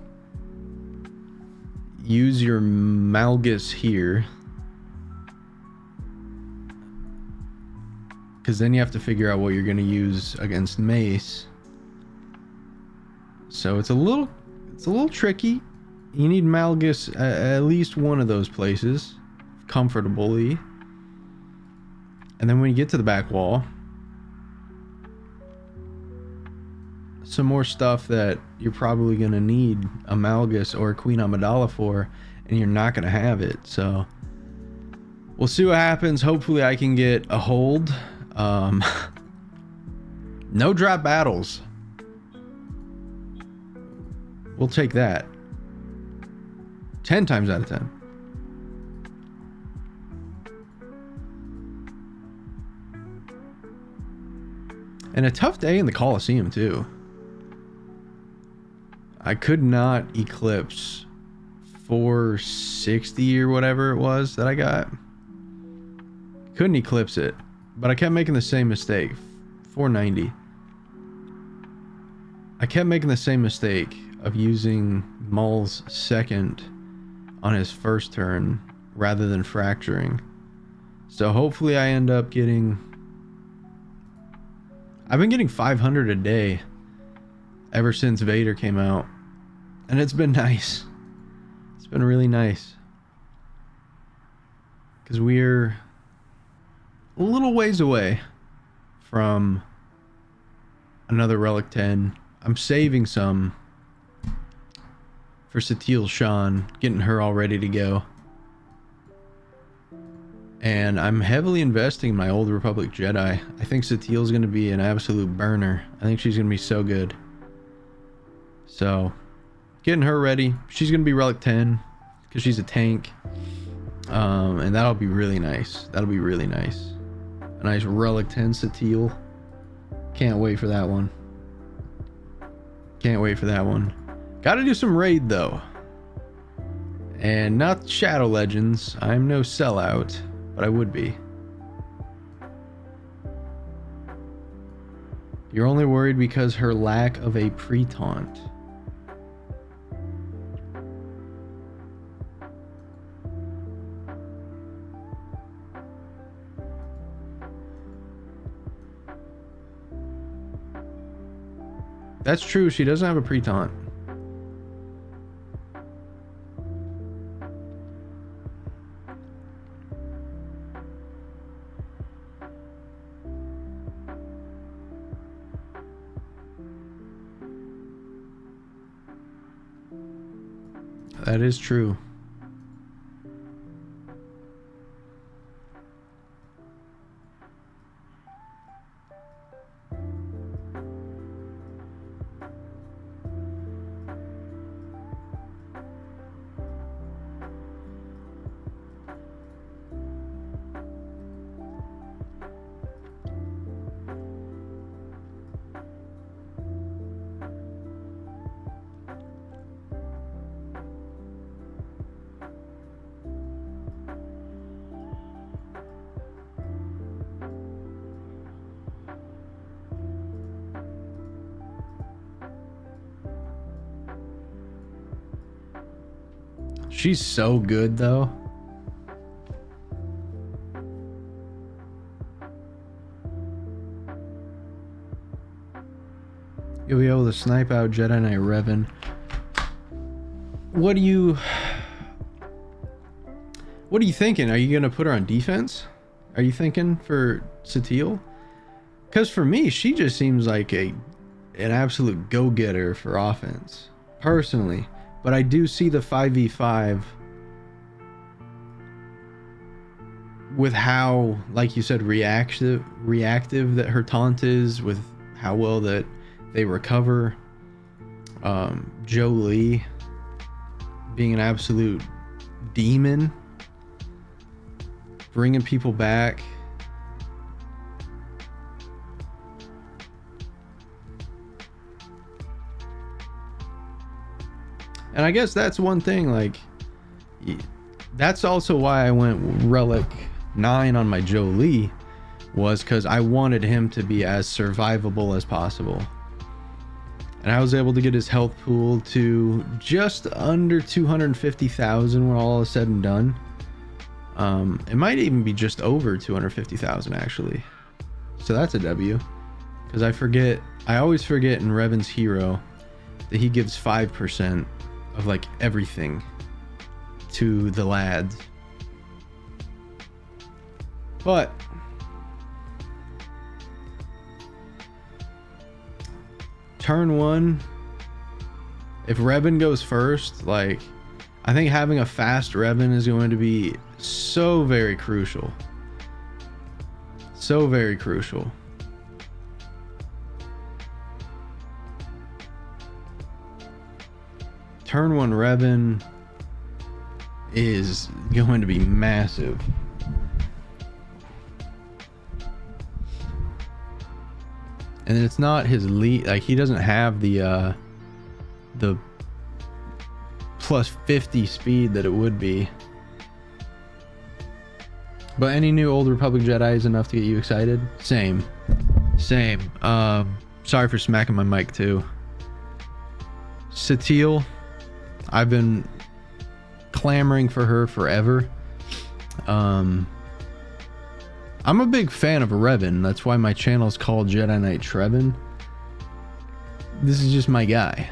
Use your Malgus here. Because then you have to figure out what you're going to use against Mace. So it's a little tricky. You need Malgus at least one of those places comfortably. And then when you get to the back wall, some more stuff that you're probably going to need a Malgus or a Queen Amidala for, and you're not going to have it. So we'll see what happens. Hopefully I can get a hold. No drop battles. We'll take that 10 times out of 10. And a tough day in the Coliseum too. I could not eclipse 460 or whatever it was that I got. Couldn't eclipse it, but I kept making the same mistake. 490. I kept making the same mistake of using Maul's second on his first turn rather than fracturing. So hopefully I end up getting... I've been getting 500 a day ever since Vader came out. And it's been nice. It's been really nice. Because we're a little ways away from another Relic 10. I'm saving some for Satele Shan, getting her all ready to go. And I'm heavily investing in my Old Republic Jedi. I think Satele's going to be an absolute burner. I think she's going to be so good. So, getting her ready. She's going to be Relic 10 because she's a tank. And that'll be really nice. That'll be really nice. A nice Relic 10 Satele. Can't wait for that one. Can't wait for that one. Gotta do some raid though. And not Shadow Legends. I'm no sellout, but I would be. You're only worried because her lack of a pre-taunt. That's true. She doesn't have a pre-taunt. That is true. She's so good though. You'll be able to snipe out Jedi Knight Revan. What are you thinking? Are you gonna put her on defense? Are you thinking for Satele? Because for me, she just seems like an absolute go-getter for offense, personally. But I do see the 5v5 with how, like you said, reactive that her taunt is, with how well that they recover. Jolie being an absolute demon, bringing people back. And I guess that's one thing, like, that's also why I went Relic 9 on my Jolie, was because I wanted him to be as survivable as possible. And I was able to get his health pool to just under 250,000 when all is said and done. It might even be just over 250,000 actually. So that's a W. Because I always forget in Revan's Hero that he gives 5% of like everything to the lads. But turn 1, if Revan goes first, like, I think having a fast Revan is going to be so very crucial. So very crucial. Turn 1 Revan is going to be massive. And it's not his lead, like, he doesn't have the plus 50 speed that it would be. But any new Old Republic Jedi is enough to get you excited? Same. Sorry for smacking my mic too. Satele, I've been clamoring for her forever. I'm a big fan of Revan. That's why my channel is called Jedi Knight Trevan. This is just my guy.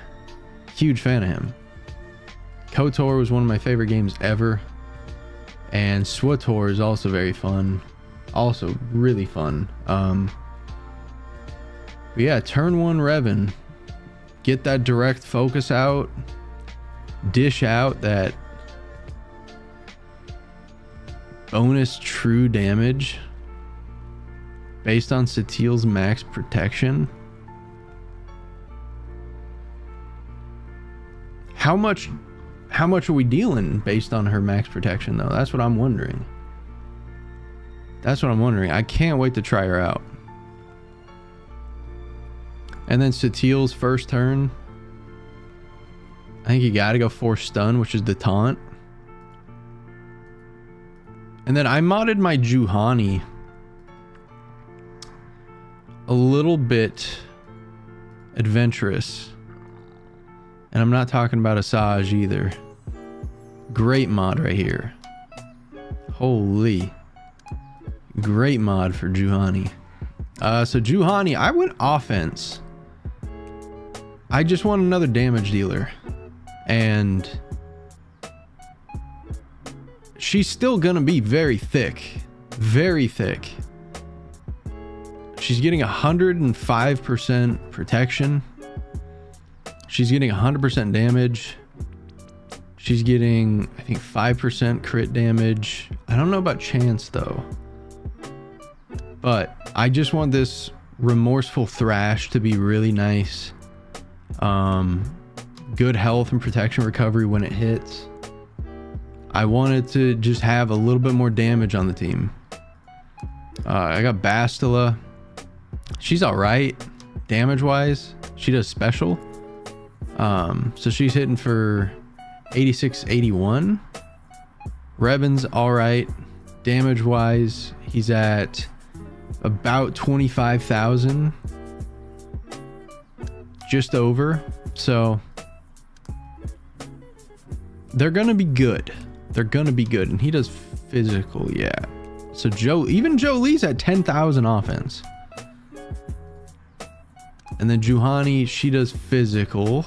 Huge fan of him. KOTOR was one of my favorite games ever. And SWTOR is also very fun. Also really fun. But yeah, turn 1 Revan. Get that direct focus out. Dish out that bonus true damage based on Satele's max protection. How much are we dealing based on her max protection though? That's what I'm wondering. I can't wait to try her out. And then Satele's first turn, I think you gotta go Force Stun, which is the taunt. And then I modded my Juhani a little bit adventurous. And I'm not talking about Asajj either. Great mod right here. Holy. Great mod for Juhani. So Juhani, I went offense. I just want another damage dealer. And she's still gonna be very thick. Very thick. She's getting 105% protection. She's getting 100% damage. She's getting, I think, 5% crit damage. I don't know about chance though. But I just want this remorseful thrash to be really nice. Good health and protection recovery when it hits. I wanted to just have a little bit more damage on the team. I got Bastila. She's alright damage wise. She does special. So she's hitting for 86, 81. Revan's alright damage wise. He's at about 25,000. Just over. So they're gonna be good. They're gonna be good. And he does physical, yeah. So even Joe Lee's at 10,000 offense. And then Juhani, she does physical.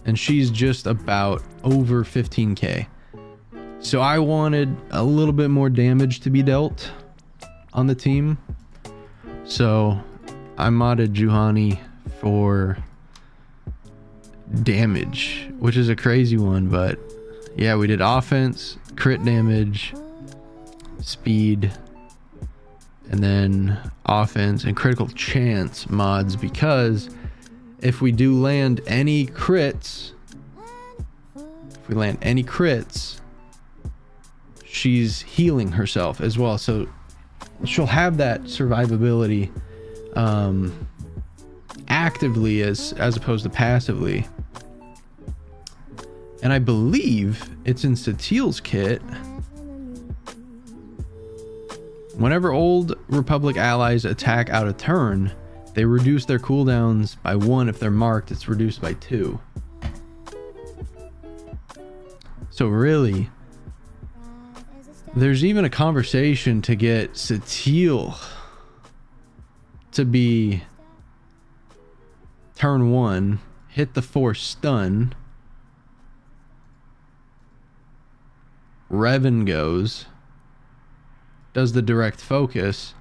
And she's just about over 15k. So I wanted a little bit more damage to be dealt on the team. So I modded Juhani for damage, which is a crazy one, but yeah, we did offense, crit damage, speed, and then offense and critical chance mods, because if we do land any crits, she's healing herself as well, so she'll have that survivability actively as opposed to passively. And I believe it's in Satil's kit. Whenever old Republic allies attack out of turn, they reduce their cooldowns by 1. If they're marked, it's reduced by 2. So really, there's even a conversation to get Satil to be turn 1, hit the force stun. Revan goes, does the direct focus,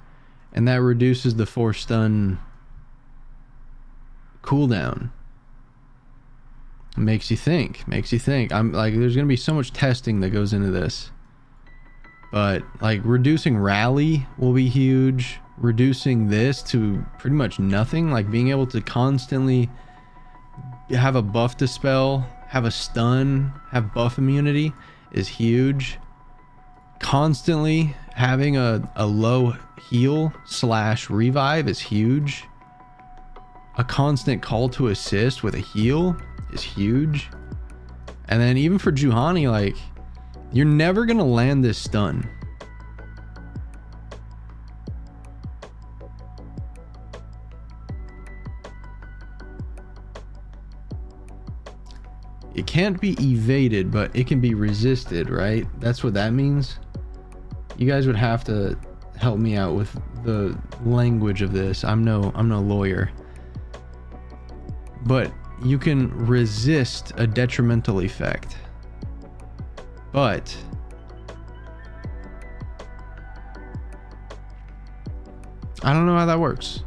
and that reduces the force stun cooldown. Makes you think. I'm like, there's gonna be so much testing that goes into this. But like reducing rally will be huge. Reducing this to pretty much nothing, like being able to constantly have a buff dispel, have a stun, have buff immunity is huge. Constantly having a low heal / revive is huge. A constant call to assist with a heal is huge. And then even for Juhani, like, you're never gonna land this stun. It can't be evaded, but it can be resisted, right? That's what that means. You guys would have to help me out with the language of this. I'm no lawyer. But you can resist a detrimental effect. But I don't know how that works.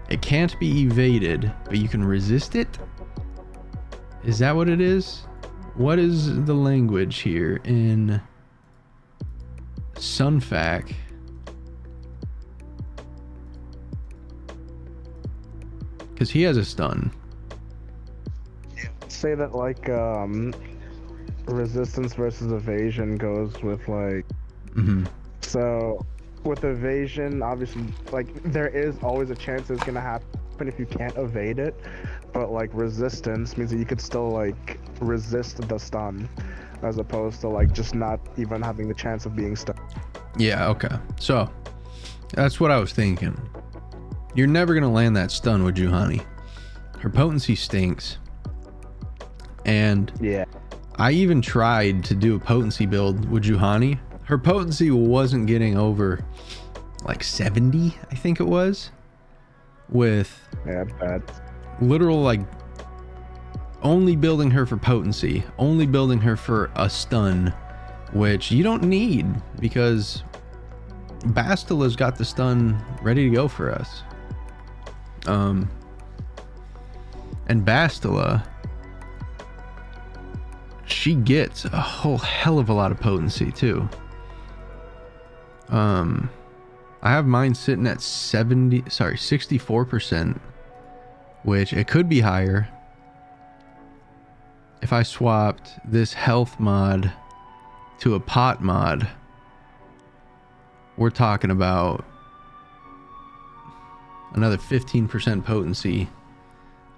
It can't be evaded, but you can resist it? Is that what it is? What is the language here in Sunfac? Because he has a stun. Say that like resistance versus evasion goes with like so with evasion, obviously, like there is always a chance it's gonna happen if you can't evade it, but like resistance means that you could still like resist the stun as opposed to like just not even having the chance of being stunned. Yeah, okay, so that's what I was thinking. You're never gonna land that stun with Juhani. Her potency stinks, and yeah, I even tried to do a potency build with Juhani. Her potency wasn't getting over like 70, I think it was. With yeah, bad. literal like only building her for potency, only building her for a stun, which you don't need because Bastila's got the stun ready to go for us. And Bastila, she gets a whole hell of a lot of potency too. I have mine sitting at 64%, which it could be higher if I swapped this health mod to a pot mod. We're talking about another 15% potency.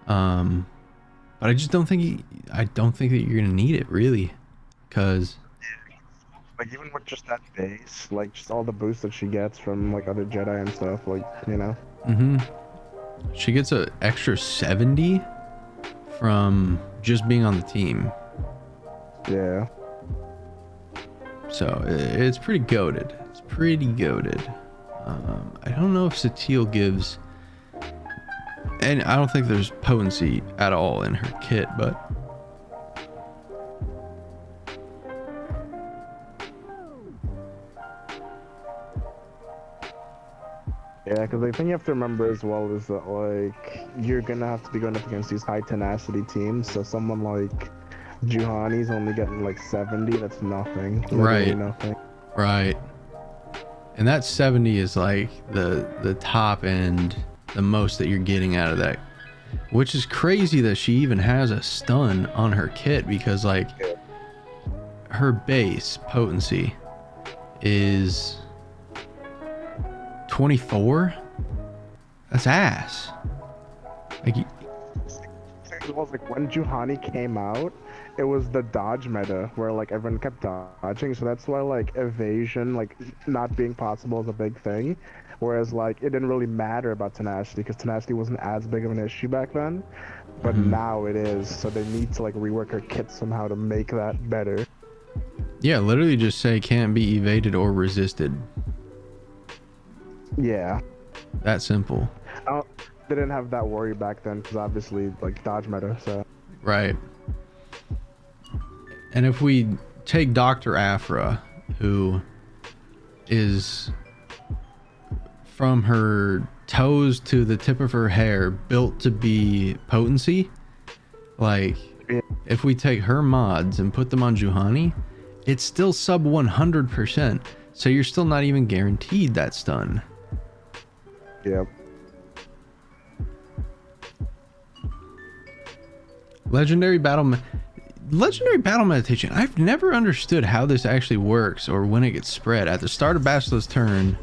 But I just don't think I don't think that you're gonna need it really, because like even with just that base, like just all the boosts that she gets from like other Jedi and stuff, like, you know. She gets an extra 70 from just being on the team. Yeah. So it's pretty goated. It's pretty goated. I don't know if Satil gives, and I don't think there's potency at all in her kit, but Yeah, because the thing you have to remember as well is that, like, you're gonna have to be going up against these high tenacity teams. So someone like Juhani's only getting like 70. That's nothing. Literally Right. nothing. right. And that 70 is like the top end, the most that you're getting out of that, which is crazy that she even has a stun on her kit, because like her base potency is 24. That's ass. Like It was like when Juhani came out, it was the dodge meta where like everyone kept dodging, so that's why like evasion, like not being possible, is a big thing. Whereas like it didn't really matter about tenacity because tenacity wasn't as big of an issue back then, but now it is. So they need to like rework her kit somehow to make that better. yeah, literally just say can't be evaded or resisted. Yeah. That simple. They didn't have that worry back then because obviously like dodge meta. So Right. And if we take Dr. Afra, who is from her toes to the tip of her hair built to be potency, like if we take her mods and put them on Juhani, it's still sub 100%. So you're still not even guaranteed that stun. yep. Legendary battle meditation. I've never understood how this actually works or when it gets spread. At the start of Bastila's turn,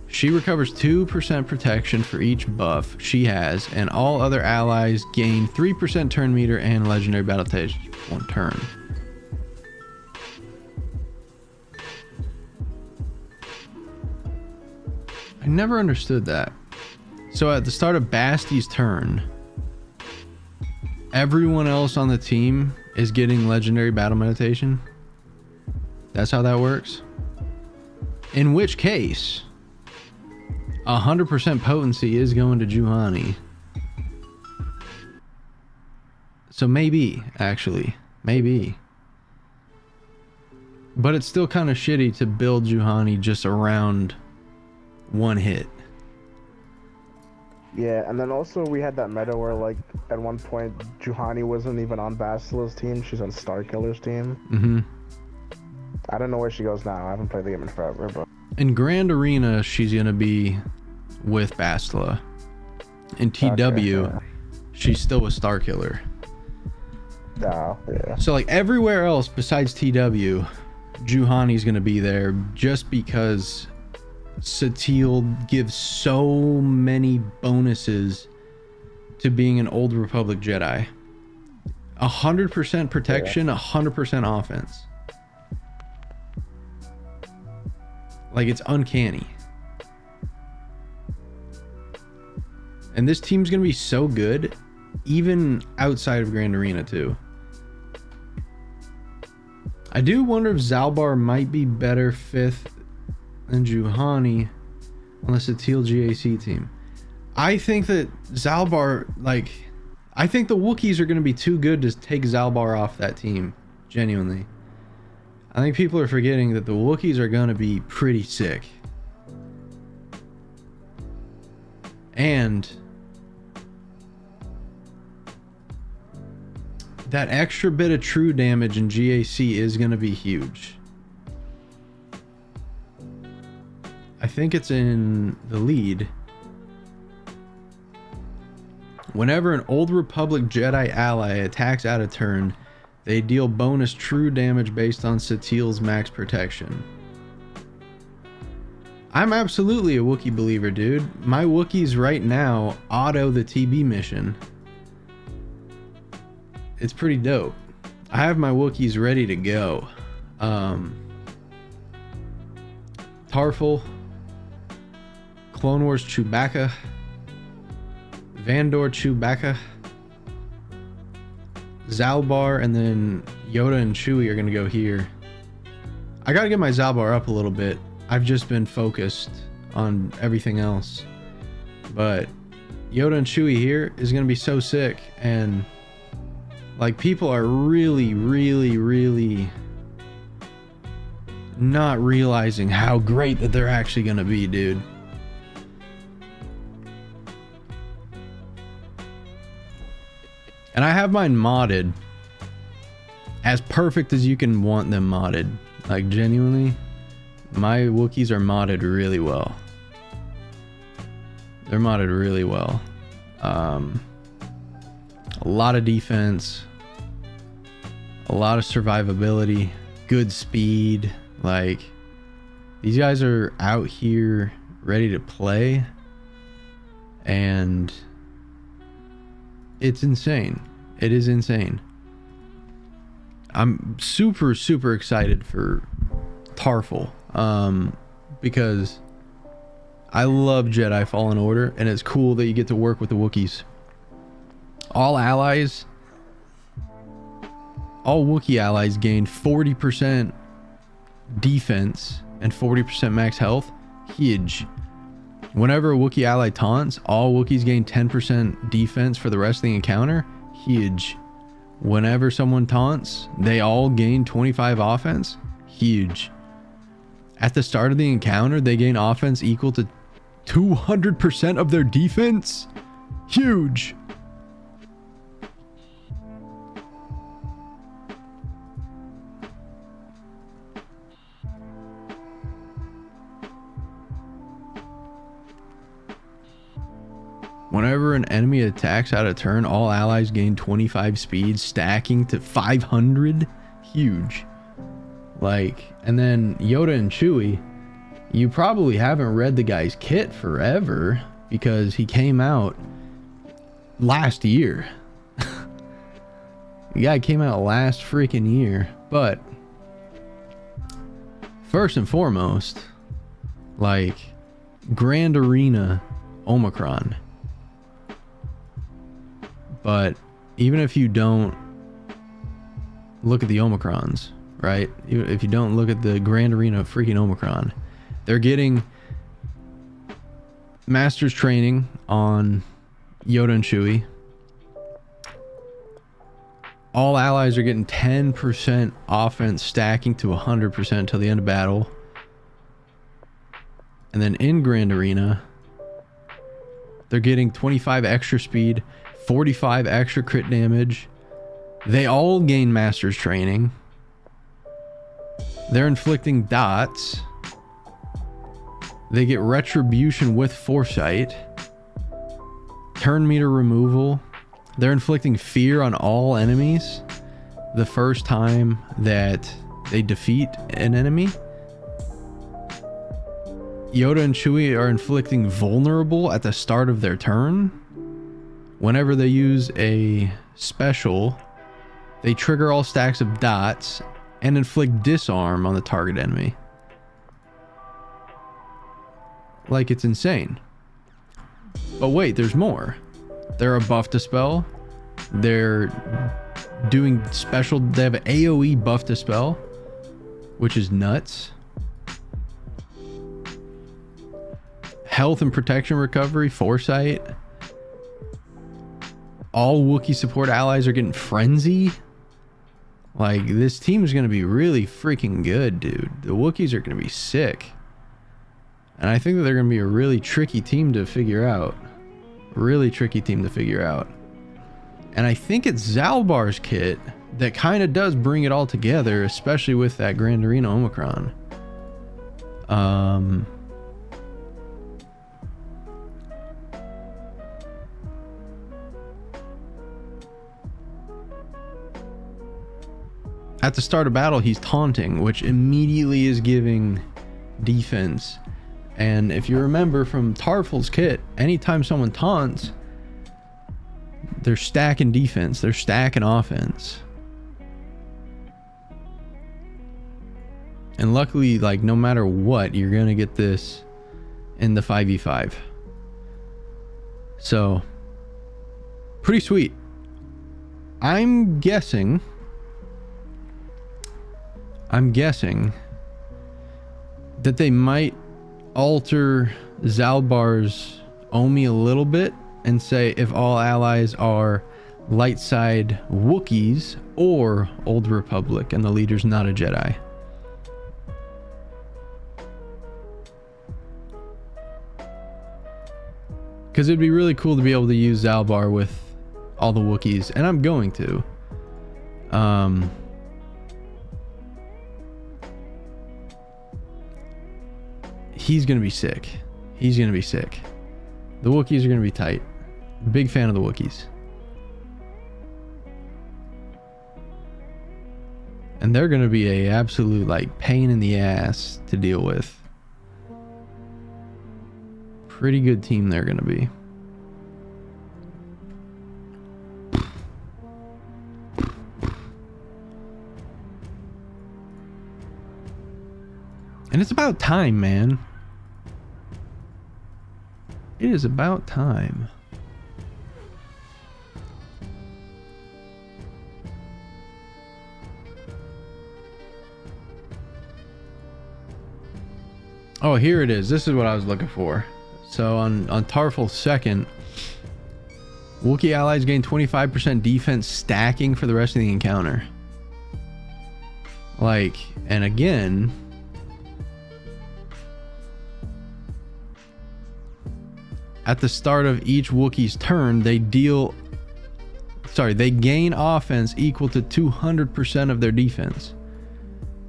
she recovers 2% protection for each buff she has, and all other allies gain 3% turn meter and legendary battle meditation one turn. I never understood that. So at the start of Basti's turn, everyone else on the team is getting legendary battle meditation. That's how that works. In which case, 100% potency is going to Juhani. So maybe, actually, maybe. But it's still kind of shitty to build Juhani just around one hit. Yeah, and then also we had that meta where like at one point Juhani wasn't even on Bastila's team, she's on Starkiller's team. I don't know where she goes now. I haven't played the game in forever, but In Grand Arena, she's gonna be with Bastila. In TW, she's still with Starkiller. yeah. So like everywhere else besides TW, Juhani's gonna be there just because Satil gives so many bonuses to being an Old Republic Jedi. 100% protection, 100% offense. Like, it's uncanny. And this team's gonna be so good, even outside of Grand Arena too. I do wonder if Zalbar might be better 5th than Juhani on the Satil GAC team. I think that Zalbar, like, I think the Wookiees are going to be too good to take Zalbar off that team. Genuinely. I think people are forgetting that the Wookiees are going to be pretty sick. And that extra bit of true damage in GAC is going to be huge. I think it's in the lead. Whenever an Old Republic Jedi ally attacks out of turn, they deal bonus true damage based on Satil's max protection. I'm absolutely a Wookiee believer, dude. My Wookiees right now auto the TB mission. It's pretty dope. I have my Wookiees ready to go. Tarful, Clone Wars Chewbacca, Vandor Chewbacca, Zalbar, and then Yoda and Chewie are gonna go here. I gotta get my Zalbar up a little bit. I've just been focused on everything else. But Yoda and Chewie here is gonna be so sick, and like people are really not realizing how great that they're actually gonna be, dude. And I have mine modded as perfect as you can want them modded. Like, genuinely, my Wookiees are modded really well. They're modded really well. A lot of defense, a lot of survivability, good speed. Like, these guys are out here ready to play, and it's insane. It is insane. I'm super excited for Tarful, because I love Jedi Fallen Order, and it's cool that you get to work with the Wookiees. All allies, all Wookiee allies gain 40% defense and 40% max health. Huge. Whenever a Wookiee ally taunts, all Wookiees gain 10% defense for the rest of the encounter. Huge. Whenever someone taunts, they all gain 25 offense. Huge. At the start of the encounter, they gain offense equal to 200% of their defense. Huge. Whenever an enemy attacks out of turn, all allies gain 25 speed, stacking to 500. Huge. Like, and then Yoda and Chewie, you probably haven't read the guy's kit forever because he came out last year. The guy came out last freaking year. But first and foremost, like, Grand Arena Omicron. But even if you don't look at the Omicrons, right? If you don't look at the Grand Arena freaking Omicron, they're getting Master's Training on Yoda and Chewie. All allies are getting 10% offense, stacking to 100% till the end of battle. And then in Grand Arena, they're getting 25 extra speed, 45 extra crit damage. They all gain Master's Training. They're inflicting dots. They get Retribution with Foresight. Turn meter removal. They're inflicting fear on all enemies the first time that they defeat an enemy. Yoda and Chewie are inflicting vulnerable at the start of their turn. Whenever they use a special, they trigger all stacks of dots and inflict disarm on the target enemy. Like, it's insane. But wait, there's more. They're a buff dispel. They're doing special. They have an AoE buff dispel, which is nuts. health and protection recovery, foresight. All Wookiee support allies are getting frenzy. Like, this team is going to be really freaking good, dude. The Wookiees are going to be sick. And I think that they're going to be a really tricky team to figure out. Really tricky team to figure out. And I think it's Zalbar's kit that kind of does bring it all together, especially with that Grand Arena Omicron. At the start of battle, he's taunting, which immediately is giving defense. And if you remember from Tarful's kit, anytime someone taunts, they're stacking defense, they're stacking offense. And luckily, like, no matter what, you're gonna get this in the 5v5. So, pretty sweet. I'm guessing that they might alter Zalbar's Omi a little bit and say if all allies are light side Wookiees or Old Republic and the leader's not a Jedi. Because it'd be really cool to be able to use Zalbar with all the Wookiees, and I'm going to. He's gonna be sick. He's gonna be sick. The Wookiees are gonna be tight. Big fan of the Wookiees. And they're gonna be a absolute like pain in the ass to deal with. Pretty good team they're gonna be. And it's about time, man. It is about time. Oh, here it is. This is what I was looking for. So on Tarful's second, Wookiee allies gain 25% defense stacking for the rest of the encounter. Like, and again, at the start of each Wookiee's turn, they gain offense equal to 200% of their defense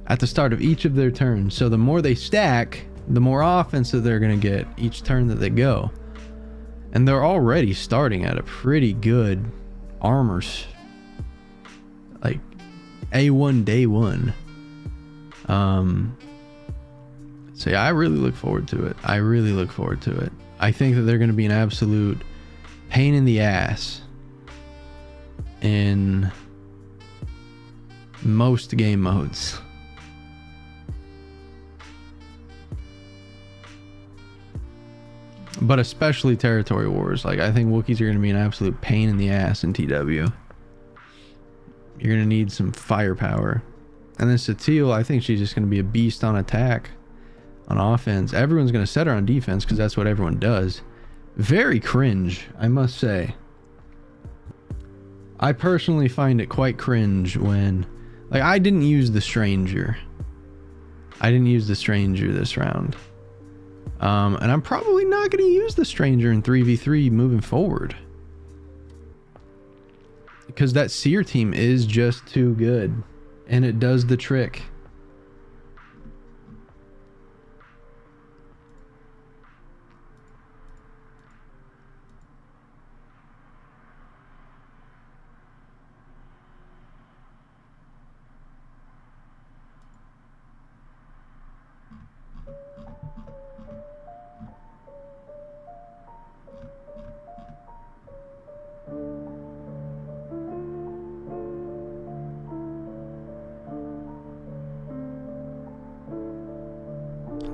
at the start of each of their turns. So the more they stack, the more offense that they're going to get each turn that they go. And they're already starting at a pretty good armors, like A1 day one. So yeah, I really look forward to it. I really look forward to it. I think that they're going to be an absolute pain in the ass in most game modes. But especially territory wars. Like, I think Wookiees are going to be an absolute pain in the ass in TW. You're going to need some firepower. And then Satele, I think she's just going to be a beast on attack. On offense. Everyone's going to set her on defense because that's what everyone does. Very cringe, I must say. I personally find it quite cringe when... Like, I didn't use the Stranger. I didn't use the Stranger this round. And I'm probably not going to use the Stranger in 3v3 moving forward. Because that Seer team is just too good. And it does the trick.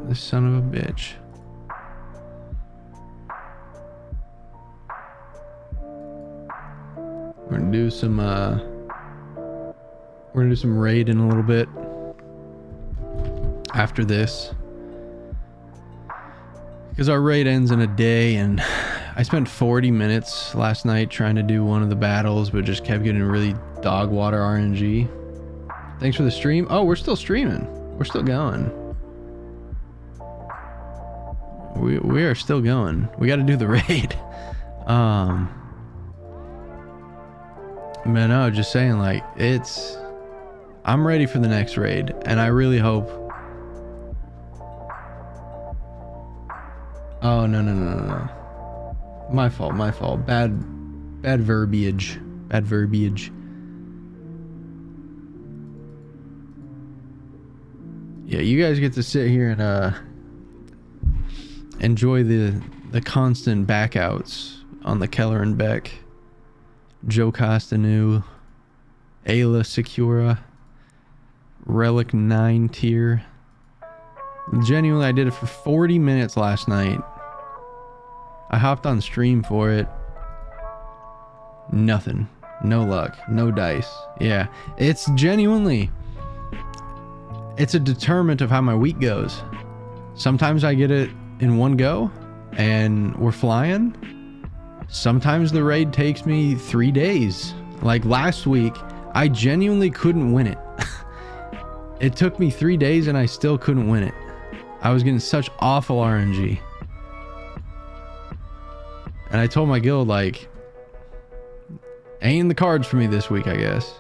This son of a bitch. We're gonna do some raid in a little bit after this, Because our raid ends in a day, and I spent 40 minutes last night trying to do one of the battles, but just kept getting really dog water RNG. Thanks for the stream. Oh, we're still streaming. We're still going. We are still going. We got to do the raid. Man, no, just saying, like, I'm ready for the next raid, and I really hope. Oh, no. My fault. Bad verbiage. Yeah, you guys get to sit here and enjoy the constant backouts on the Keller and Beck, Joe Costanu, Ayla Secura, Relic 9 tier. Genuinely, I did it for 40 minutes last night. I hopped on stream for it. Nothing. No luck. No dice. Yeah. It's genuinely... It's a determinant of how my week goes. Sometimes I get it in one go, and we're flying. Sometimes the raid takes me 3 days. Like last week, I genuinely couldn't win it. It took me 3 days and I still couldn't win it. I was getting such awful RNG. And I told my guild, like, ain't in the cards for me this week, I guess.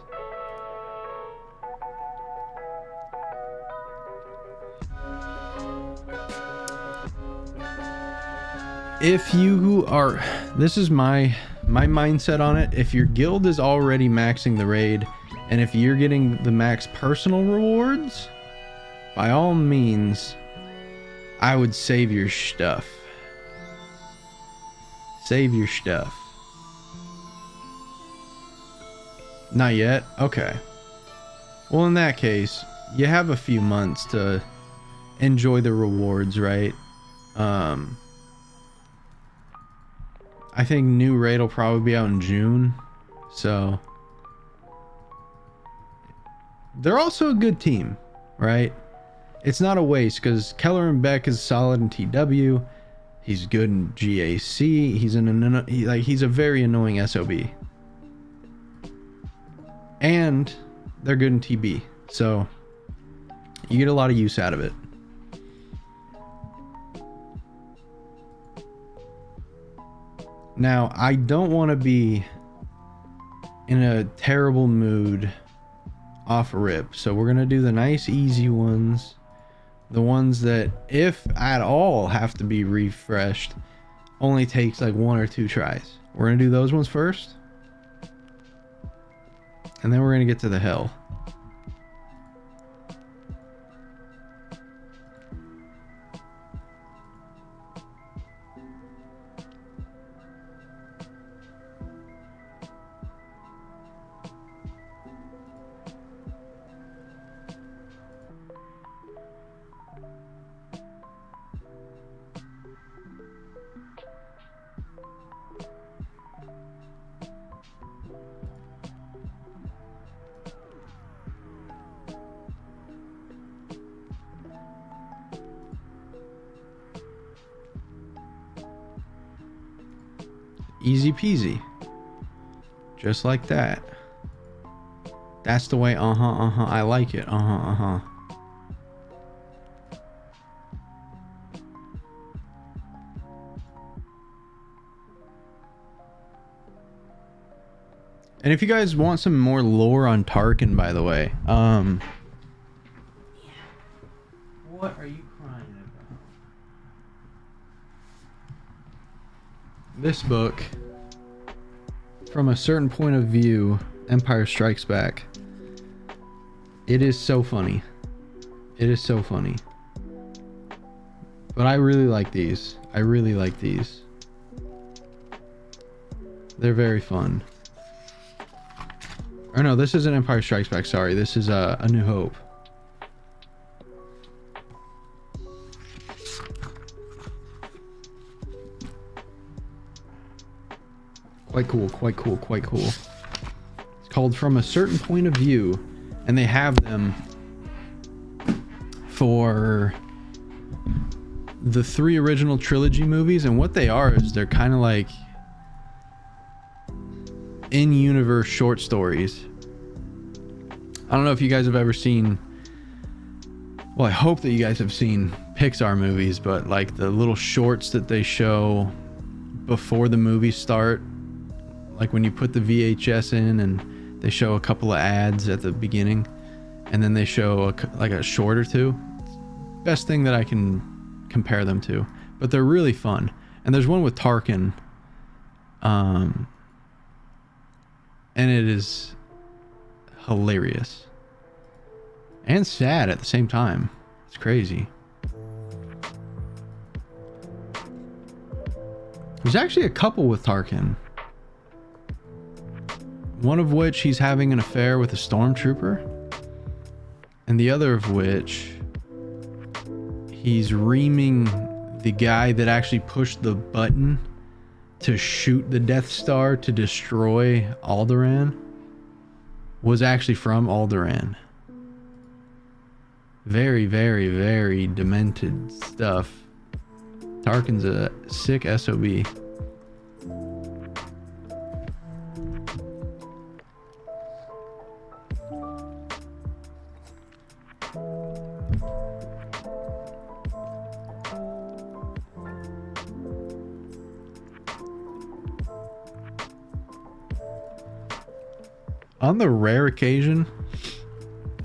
If you are, this is my mindset on it. If your guild is already maxing the raid, and if you're getting the max personal rewards, by all means, I would save your stuff. Save your stuff. Not yet? Okay. Well, in that case, you have a few months to enjoy the rewards, right? I think new raid will probably be out in June, so they're also a good team, right? It's not a waste because Keller and Beck is solid in TW. He's good in GAC. He's a very annoying SOB, and they're good in TB, so you get a lot of use out of it. Now, I don't want to be in a terrible mood off rip, so we're going to do the nice, easy ones. The ones that, if at all, have to be refreshed, only takes like 1 or 2 tries. We're going to do those ones first. And then we're going to get to the hell. Easy peasy. Just like that. That's the way, I like it. And if you guys want some more lore on Tarkin, by the way, what are you crying about? This book, From a Certain Point of View, Empire Strikes Back. It is so funny. It is so funny. But I really like these. I really like these. They're very fun. Or no, this isn't Empire Strikes Back, sorry. This is A New Hope. Quite cool, quite cool, quite cool. It's called From a Certain Point of View, and they have them for the 3 original trilogy movies, and what they are is they're kind of like in-universe short stories. I don't know if you guys have ever seen, well, I hope that you guys have seen Pixar movies, but like the little shorts that they show before the movies start, like when you put the VHS in and they show a couple of ads at the beginning and then they show like a short or two. Best thing that I can compare them to, but they're really fun. And there's one with Tarkin, and it is hilarious and sad at the same time. It's crazy. There's actually a couple with Tarkin, one of which he's having an affair with a stormtrooper, and the other of which he's reaming the guy that actually pushed the button to shoot the Death Star to destroy Alderaan, was actually from Alderaan. Very, very, very demented stuff. Tarkin's a sick SOB. On the rare occasion,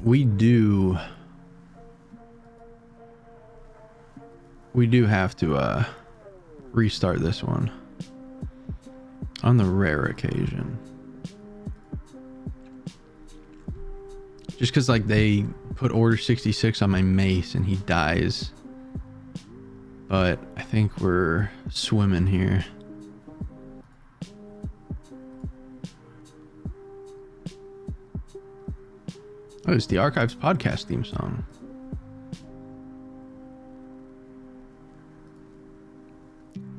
we do have to restart this one. On the rare occasion. Just because like they put Order 66 on my mace and he dies. But I think we're swimming here. Oh, it's the Archives podcast theme song.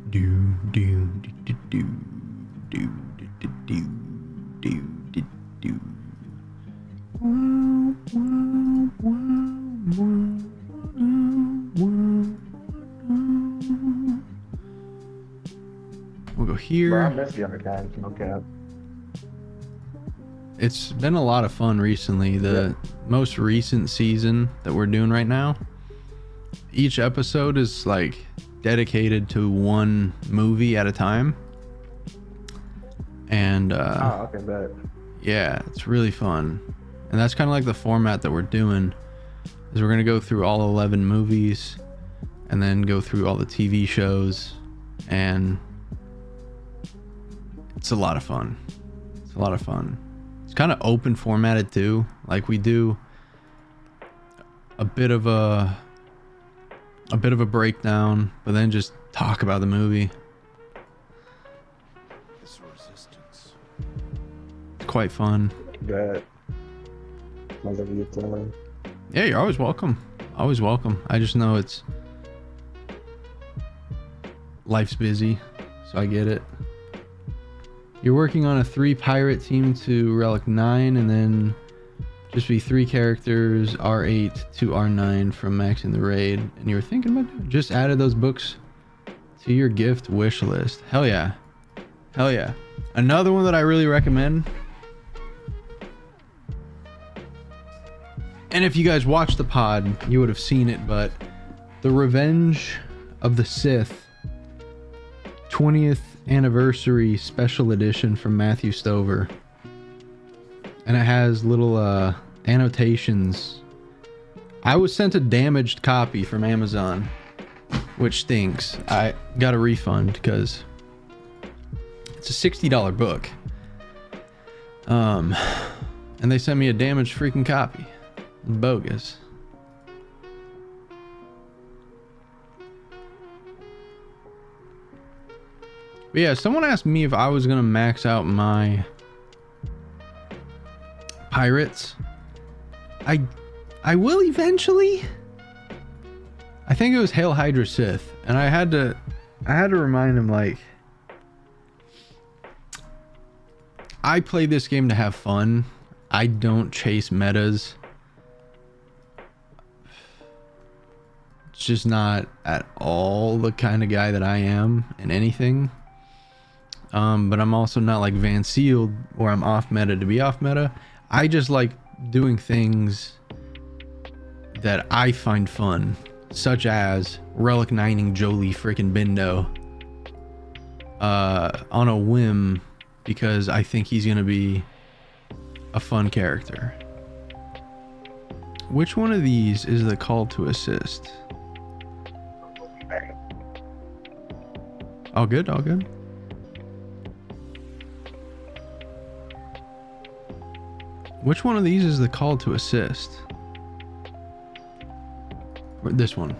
Do do do do do do do do do do. We'll go here. Bro, I miss the Archives. No cap. It's been a lot of fun recently. The most recent season that we're doing right now, each episode is like dedicated to one movie at a time. And okay, bet. yeah, it's really fun. And that's kind of like the format that we're doing, is we're going to go through all 11 movies and then go through all the TV shows, and it's a lot of fun. It's a lot of fun. It's kind of open formatted too. Like we do a bit of a breakdown, but then just talk about the movie. This resistance. It's quite fun. Bet. Whenever you tell. Yeah, you're always welcome. Always welcome. I just know it's life's busy, so I get it. You're working on a 3 pirate team to Relic 9, and then just be 3 characters, R8 to R9 from maxing the raid. And you were thinking about just added those books to your gift wish list. Hell yeah. Hell yeah. Another one that I really recommend. And if you guys watched the pod, you would have seen it, but The Revenge of the Sith 20th anniversary special edition from Matthew Stover, and it has little annotations. I was sent a damaged copy from Amazon, which stinks. I got a refund because it's a $60 book, and they sent me a damaged freaking copy. Bogus. But yeah, someone asked me if I was gonna max out my pirates. I will eventually. I think it was Hail Hydra Sith, and I had to remind him, like, I play this game to have fun. I don't chase metas. just not at all the kind of guy that I am in anything. But I'm also not like Van Sealed, where I'm off meta to be off meta. I just like doing things that I find fun, such as relic 9ing Jolie freaking Bindo on a whim, because I think he's gonna be a fun character. Which one of these is the call to assist? All good, all good. Which one of these is the call to assist? Or this one.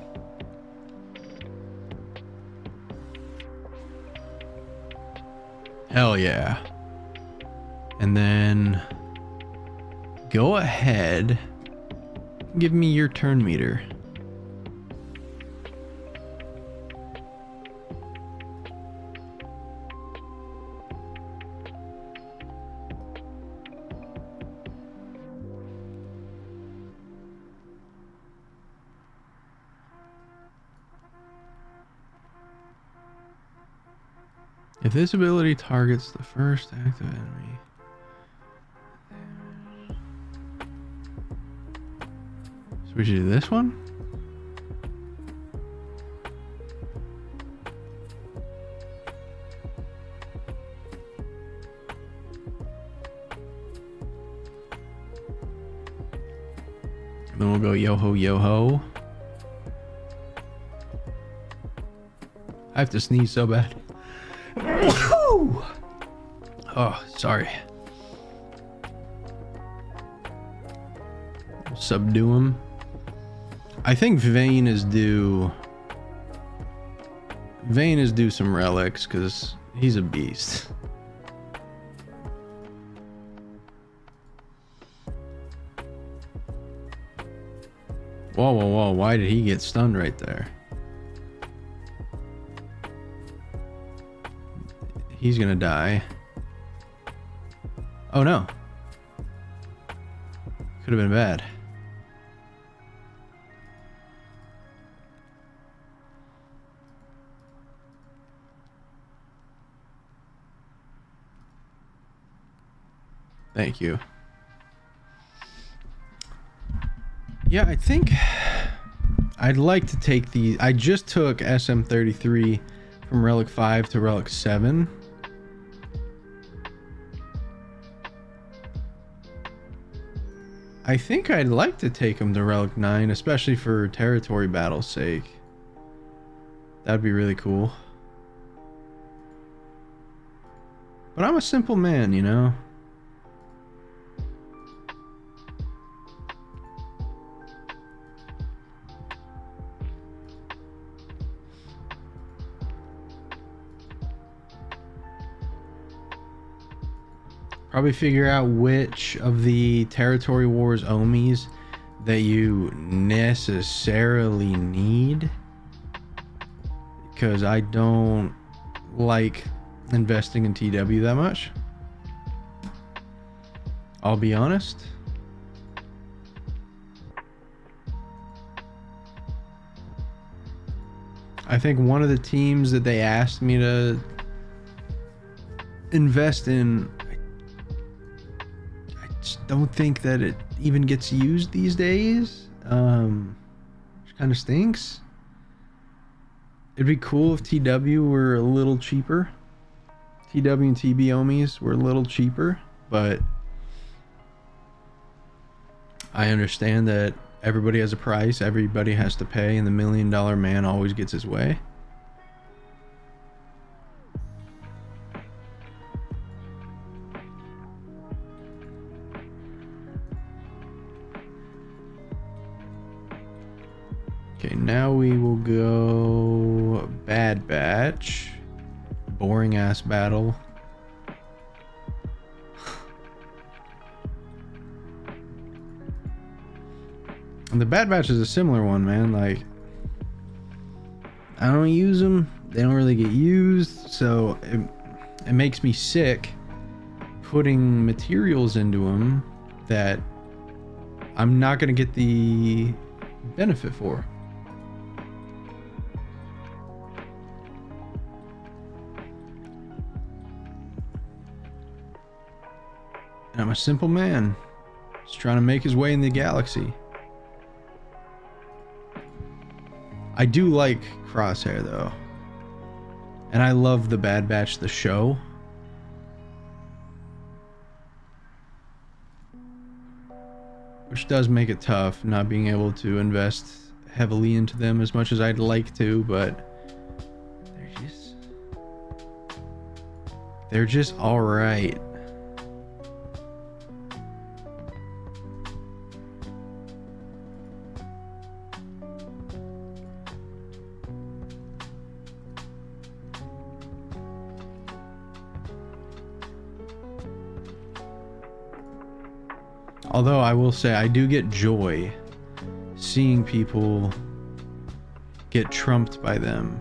Hell yeah. And then go ahead, give me your turn meter. If this ability targets the first active enemy. So we should do this one? And then we'll go yo-ho, yo-ho. I have to sneeze so bad. Oh, sorry. Subdue him. I think Vayne is due some relics because he's a beast. Whoa, whoa, whoa. Why did he get stunned right there? He's gonna die. Oh no. Could have been bad. Thank you. Yeah, I think I'd like to take the... I just took SM33 from Relic 5 to Relic 7. I think I'd like to take him to Relic 9, especially for territory battle's sake. That'd be really cool. But I'm a simple man, you know? Probably figure out which of the Territory Wars Omis that you necessarily need, because I don't like investing in TW that much. I'll be honest. I think one of the teams that they asked me to invest in, don't think that it even gets used these days, which kind of stinks. It'd be cool if TW were a little cheaper. TW and TB Omis were a little cheaper, but I understand that everybody has a price, everybody has to pay, and the $1 million man always gets his way. Okay, now we will go Bad Batch. Boring ass battle. And the Bad Batch is a similar one, man. Like, I don't use them. They don't really get used, so it makes me sick putting materials into them that I'm not going to get the benefit for. And I'm a simple man, just trying to make his way in the galaxy. I do like Crosshair though. And I love the Bad Batch, the show. Which does make it tough, not being able to invest heavily into them as much as I'd like to, but they're just alright. Although I will say I do get joy seeing people get trumped by them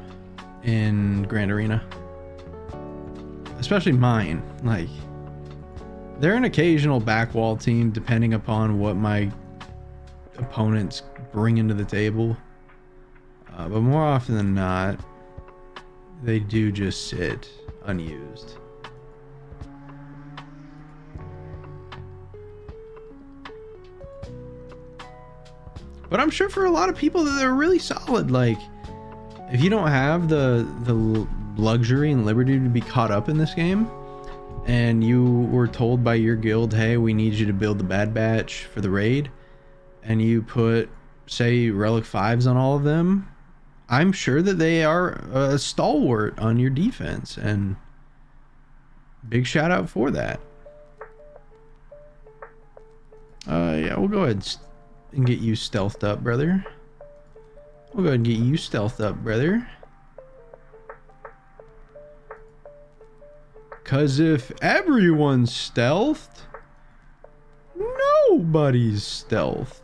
in Grand Arena. Especially mine. Like, they're an occasional backwall team depending upon what my opponents bring into the table. But more often than not, they do just sit unused. But I'm sure for a lot of people that they're really solid. Like, if you don't have the luxury and liberty to be caught up in this game, and you were told by your guild, hey, we need you to build the Bad Batch for the raid, and you put, say, Relic 5s on all of them, I'm sure that they are a stalwart on your defense, and big shout out for that. Yeah, we'll go ahead and get you stealthed up, brother. We'll go ahead and get you stealthed up, brother. Cause if everyone's stealthed, nobody's stealthed.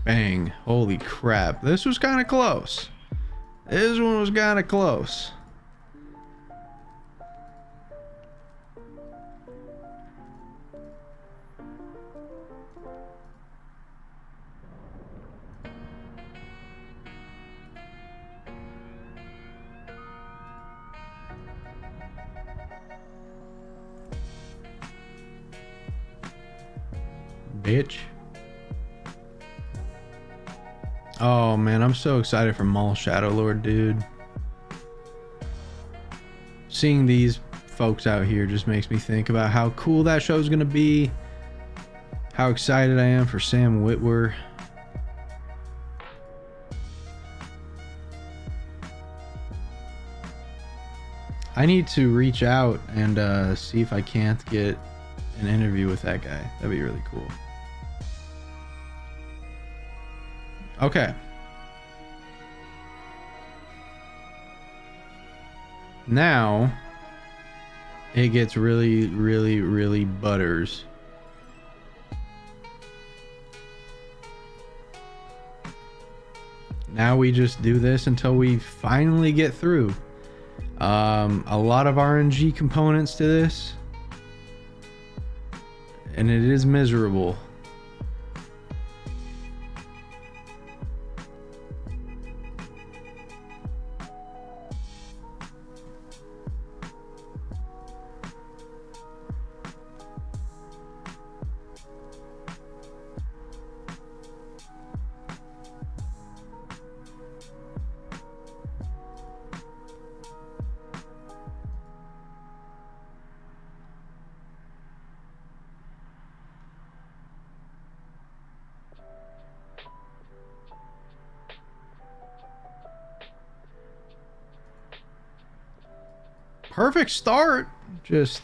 Bang. Holy crap. This was kind of close. This one was kind of close. Bitch. Oh man, I'm so excited for Maul Shadow Lord, dude. Seeing these folks out here just makes me think about how cool that show's gonna be. How excited I am for Sam Witwer. I need to reach out and see if I can't get an interview with that guy. That'd be really cool. Okay. Now it gets really butters. Now we just do this until we finally get through. A lot of RNG components to this, and it is miserable. Perfect start. Just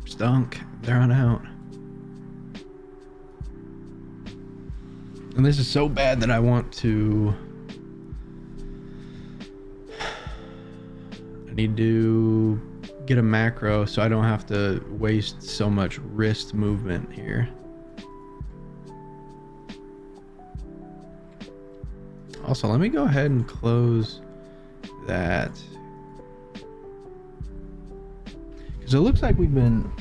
stunk there on out. And this is so bad that I want to I need to get a macro so I don't have to waste so much wrist movement here. Also, let me go ahead and close that. Because it looks like we've been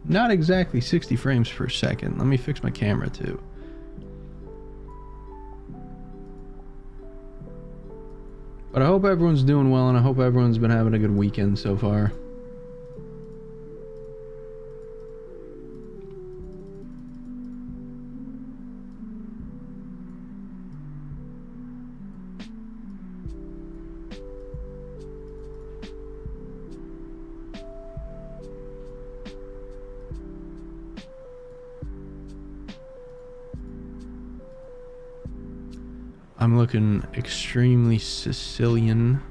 not exactly 60 frames per second. Let me fix my camera too. But I hope everyone's doing well, and I hope everyone's been having a good weekend so far. I'm looking extremely Sicilian.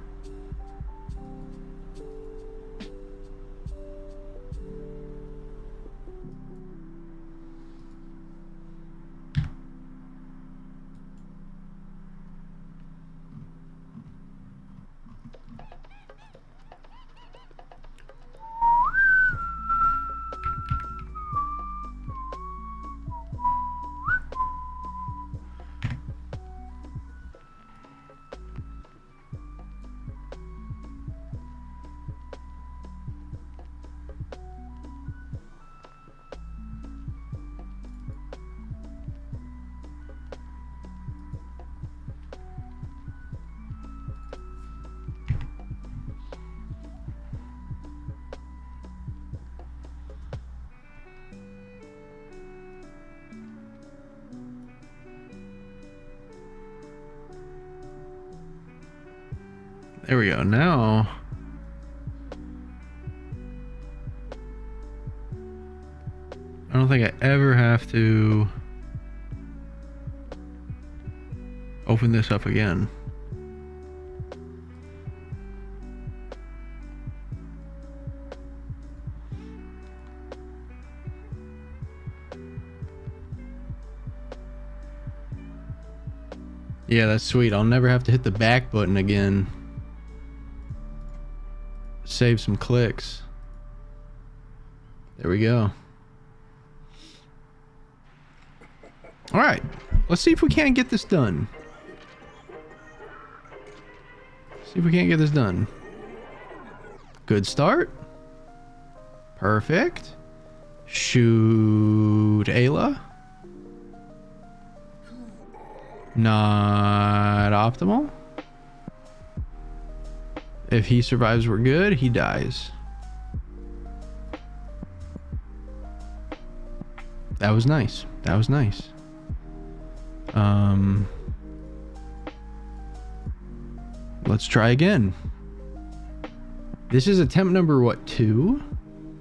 There we go. Now I don't think I ever have to open this up again. Yeah, that's sweet. I'll never have to hit the back button again. Save some clicks. There we go. All right, let's see if we can't get this done. See if we can't get this done. Good start. Perfect. Shoot Ayla. Not optimal. If he survives, we're good. He dies. That was nice. That was nice. Let's try again. This is attempt number, what, 2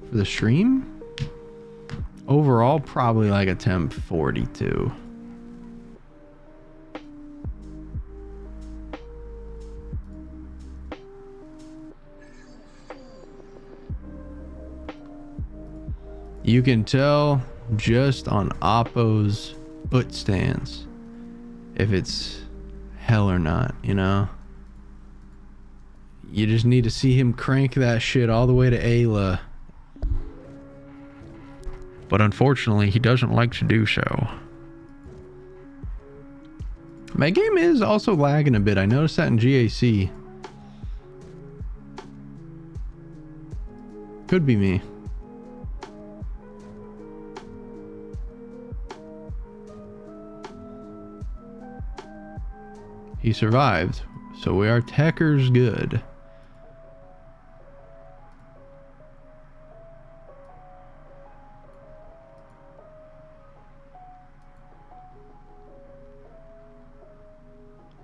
for the stream? Overall, probably like attempt 42. You can tell just on Oppo's foot stance if it's hell or not, you know? You just need to see him crank that shit all the way to Ayla. But unfortunately, he doesn't like to do so. My game is also lagging a bit. I noticed that in GAC. Could be me. He survived, so we are techers good.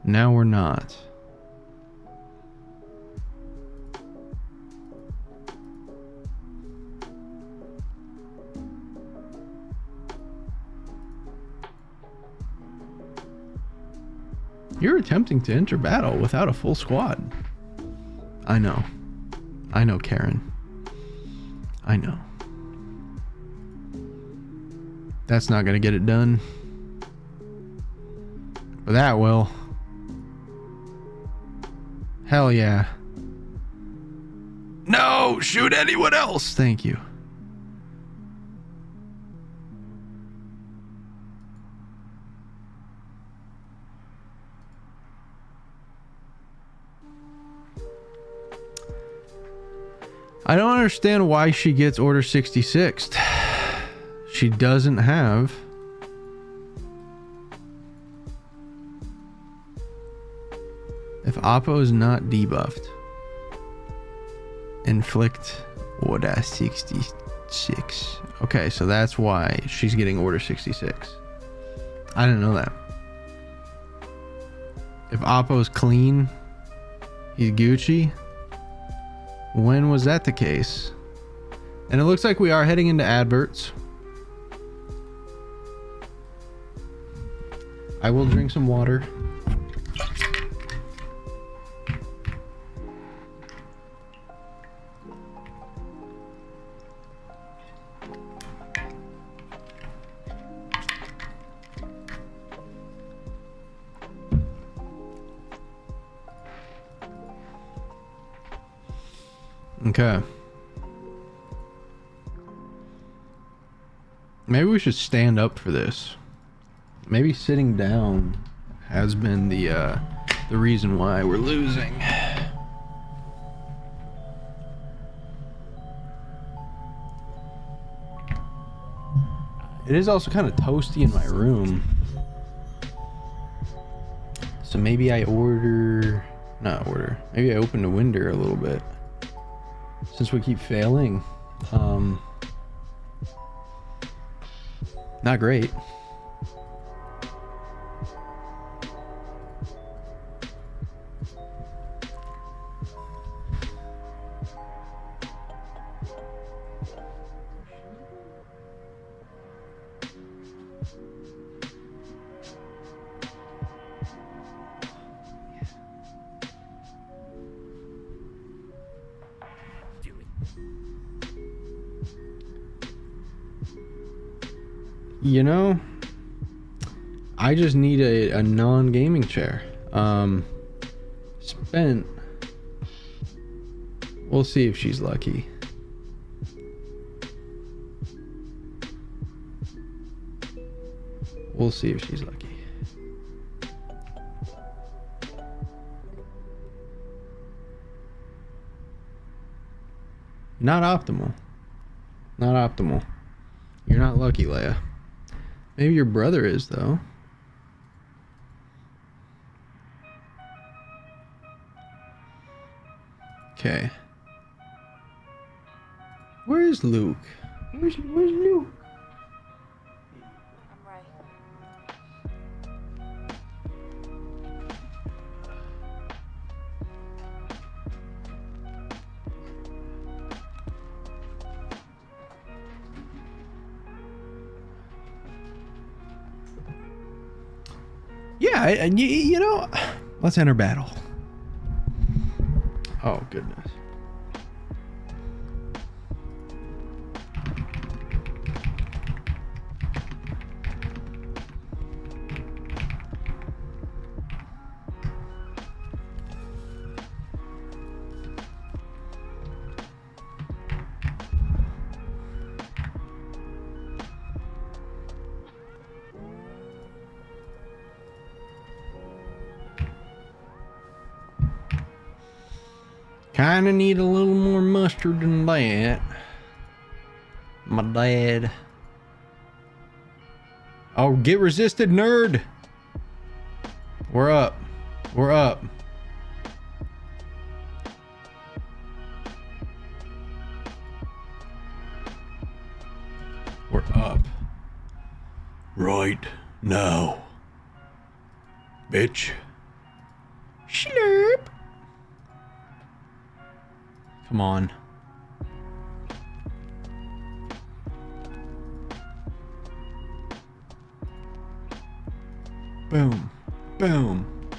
Now we're not. You're attempting to enter battle without a full squad. I know. I know, Karen. I know. That's not gonna get it done. But that will. Hell yeah. No, shoot anyone else. Thank you. I don't understand why she gets Order 66. She doesn't have... If Oppo is not debuffed, inflict Order 66. Okay, so that's why she's getting Order 66. I didn't know that. If Oppo's clean, he's Gucci. When was that the case? And it looks like we are heading into adverts. I will drink some water. Okay. Maybe we should stand up for this. Maybe sitting down has been the reason why we're losing. It is also kind of toasty in my room. So maybe I maybe I open the window a little bit. Since we keep failing. Not great. You know, I just need a non-gaming chair. Spent. We'll see if she's lucky. We'll see if she's lucky. Not optimal. Not optimal. You're not lucky, Leia. Maybe your brother is, though. Okay. Where is Luke? Where's Luke? I'm right. Yeah, you know, let's enter battle. Oh, goodness. Kinda need a little more mustard than that. My dad. Oh, get resisted, nerd! We're up. We're up. We're up. Right now. Bitch. Slurp. Come on. Boom. Boom.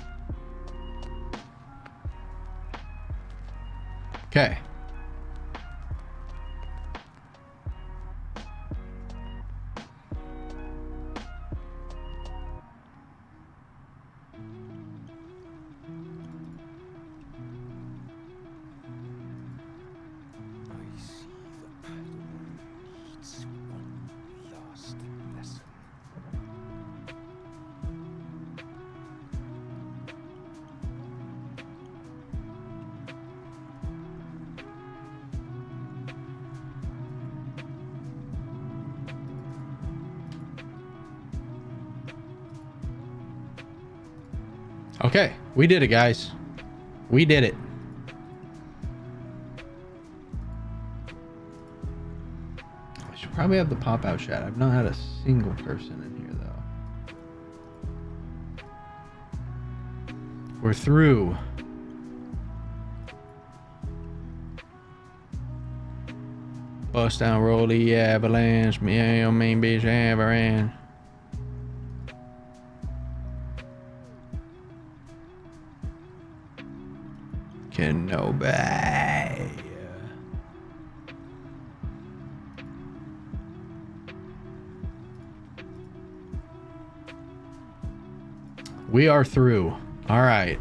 Okay. Okay, we did it, guys. We did it. I should probably have the pop-out shot. I've not had a single person in here, though. We're through. Bust down, roll the avalanche. Me and your main bitch avalanche. Can nobody. We are through. All right.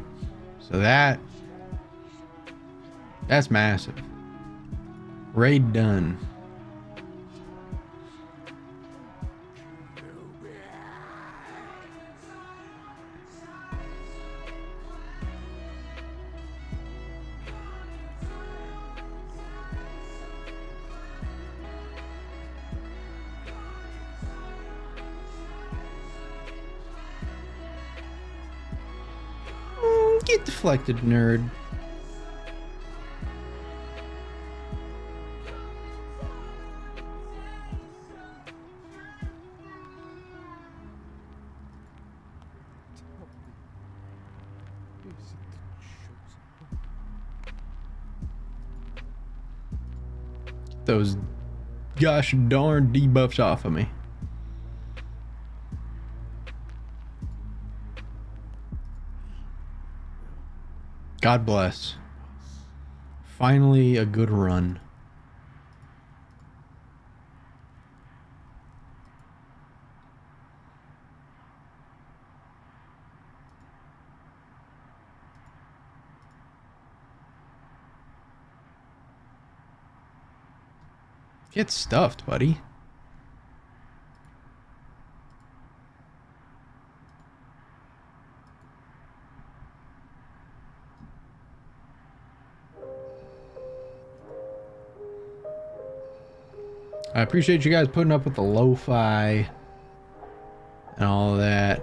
So that's massive. Raid done. Get deflected, nerd. Get those gosh darn debuffs off of me. God bless. Finally, a good run. Get stuffed, buddy. I appreciate you guys putting up with the lo-fi and all of that.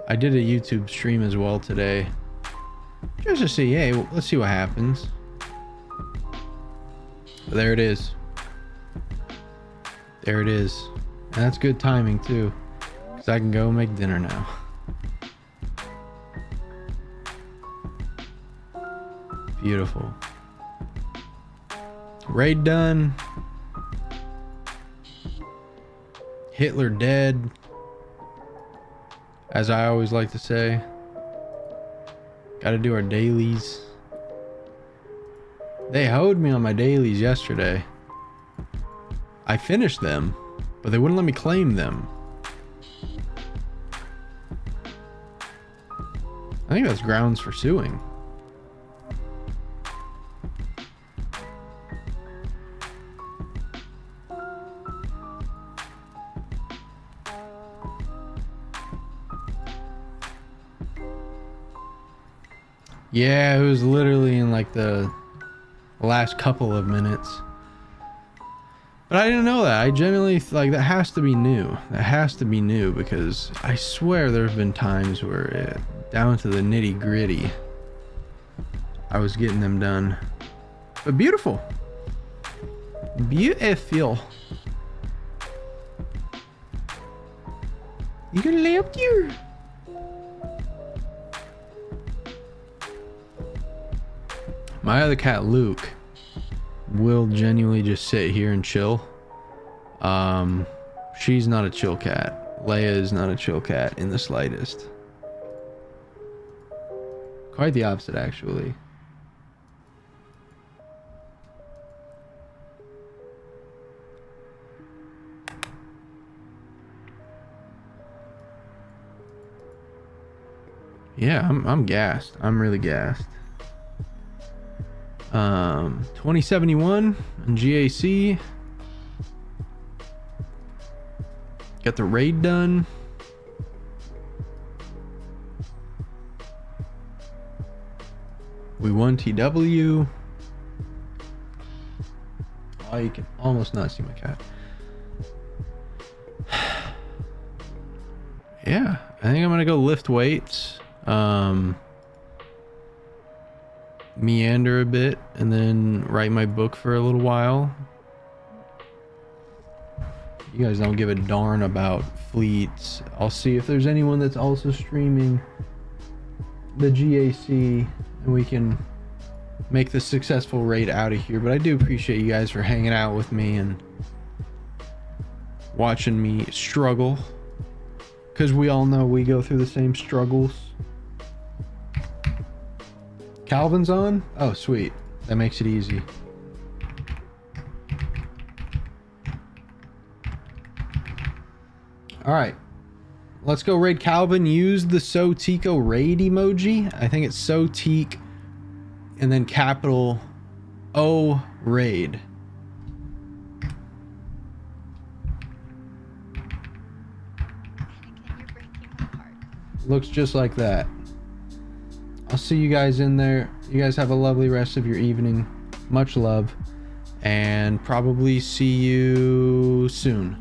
I did a YouTube stream as well today. Just to see, hey, let's see what happens. But there it is. There it is. And that's good timing too, because I can go make dinner now. Beautiful. Raid done. Hitler dead, as I always like to say. Gotta do our dailies. They hoed me on my dailies yesterday. I finished them, but they wouldn't let me claim them. I think that's grounds for suing. Yeah, it was literally in like the last couple of minutes. But I didn't know that. I genuinely, like, that has to be new. That has to be new, because I swear there have been times where down to the nitty gritty, I was getting them done. But beautiful. Beautiful. You gonna lay up here? My other cat, Luke, will genuinely just sit here and chill. She's not a chill cat. Leia is not a chill cat in the slightest. Quite the opposite, actually. Yeah, I'm gassed. I'm really gassed. 2071 and GAC. Got the raid done. We won TW. Oh, you can almost not see my cat. Yeah, I think I'm gonna go lift weights. meander a bit, and then write my book for a little while. You guys don't give a darn about fleets. I'll see if there's anyone that's also streaming the GAC, and we can make the successful raid out of here. But I do appreciate you guys for hanging out with me and watching me struggle, because we all know we go through the same struggles. Calvin's on? Oh, sweet. That makes it easy. Alright. Let's go raid Calvin. Use the SoTico raid emoji. I think it's SoTic and then capital O raid. Anakin, you're breaking my heart. Looks just like that. I'll see you guys in there. You guys have a lovely rest of your evening. Much love. And probably see you soon.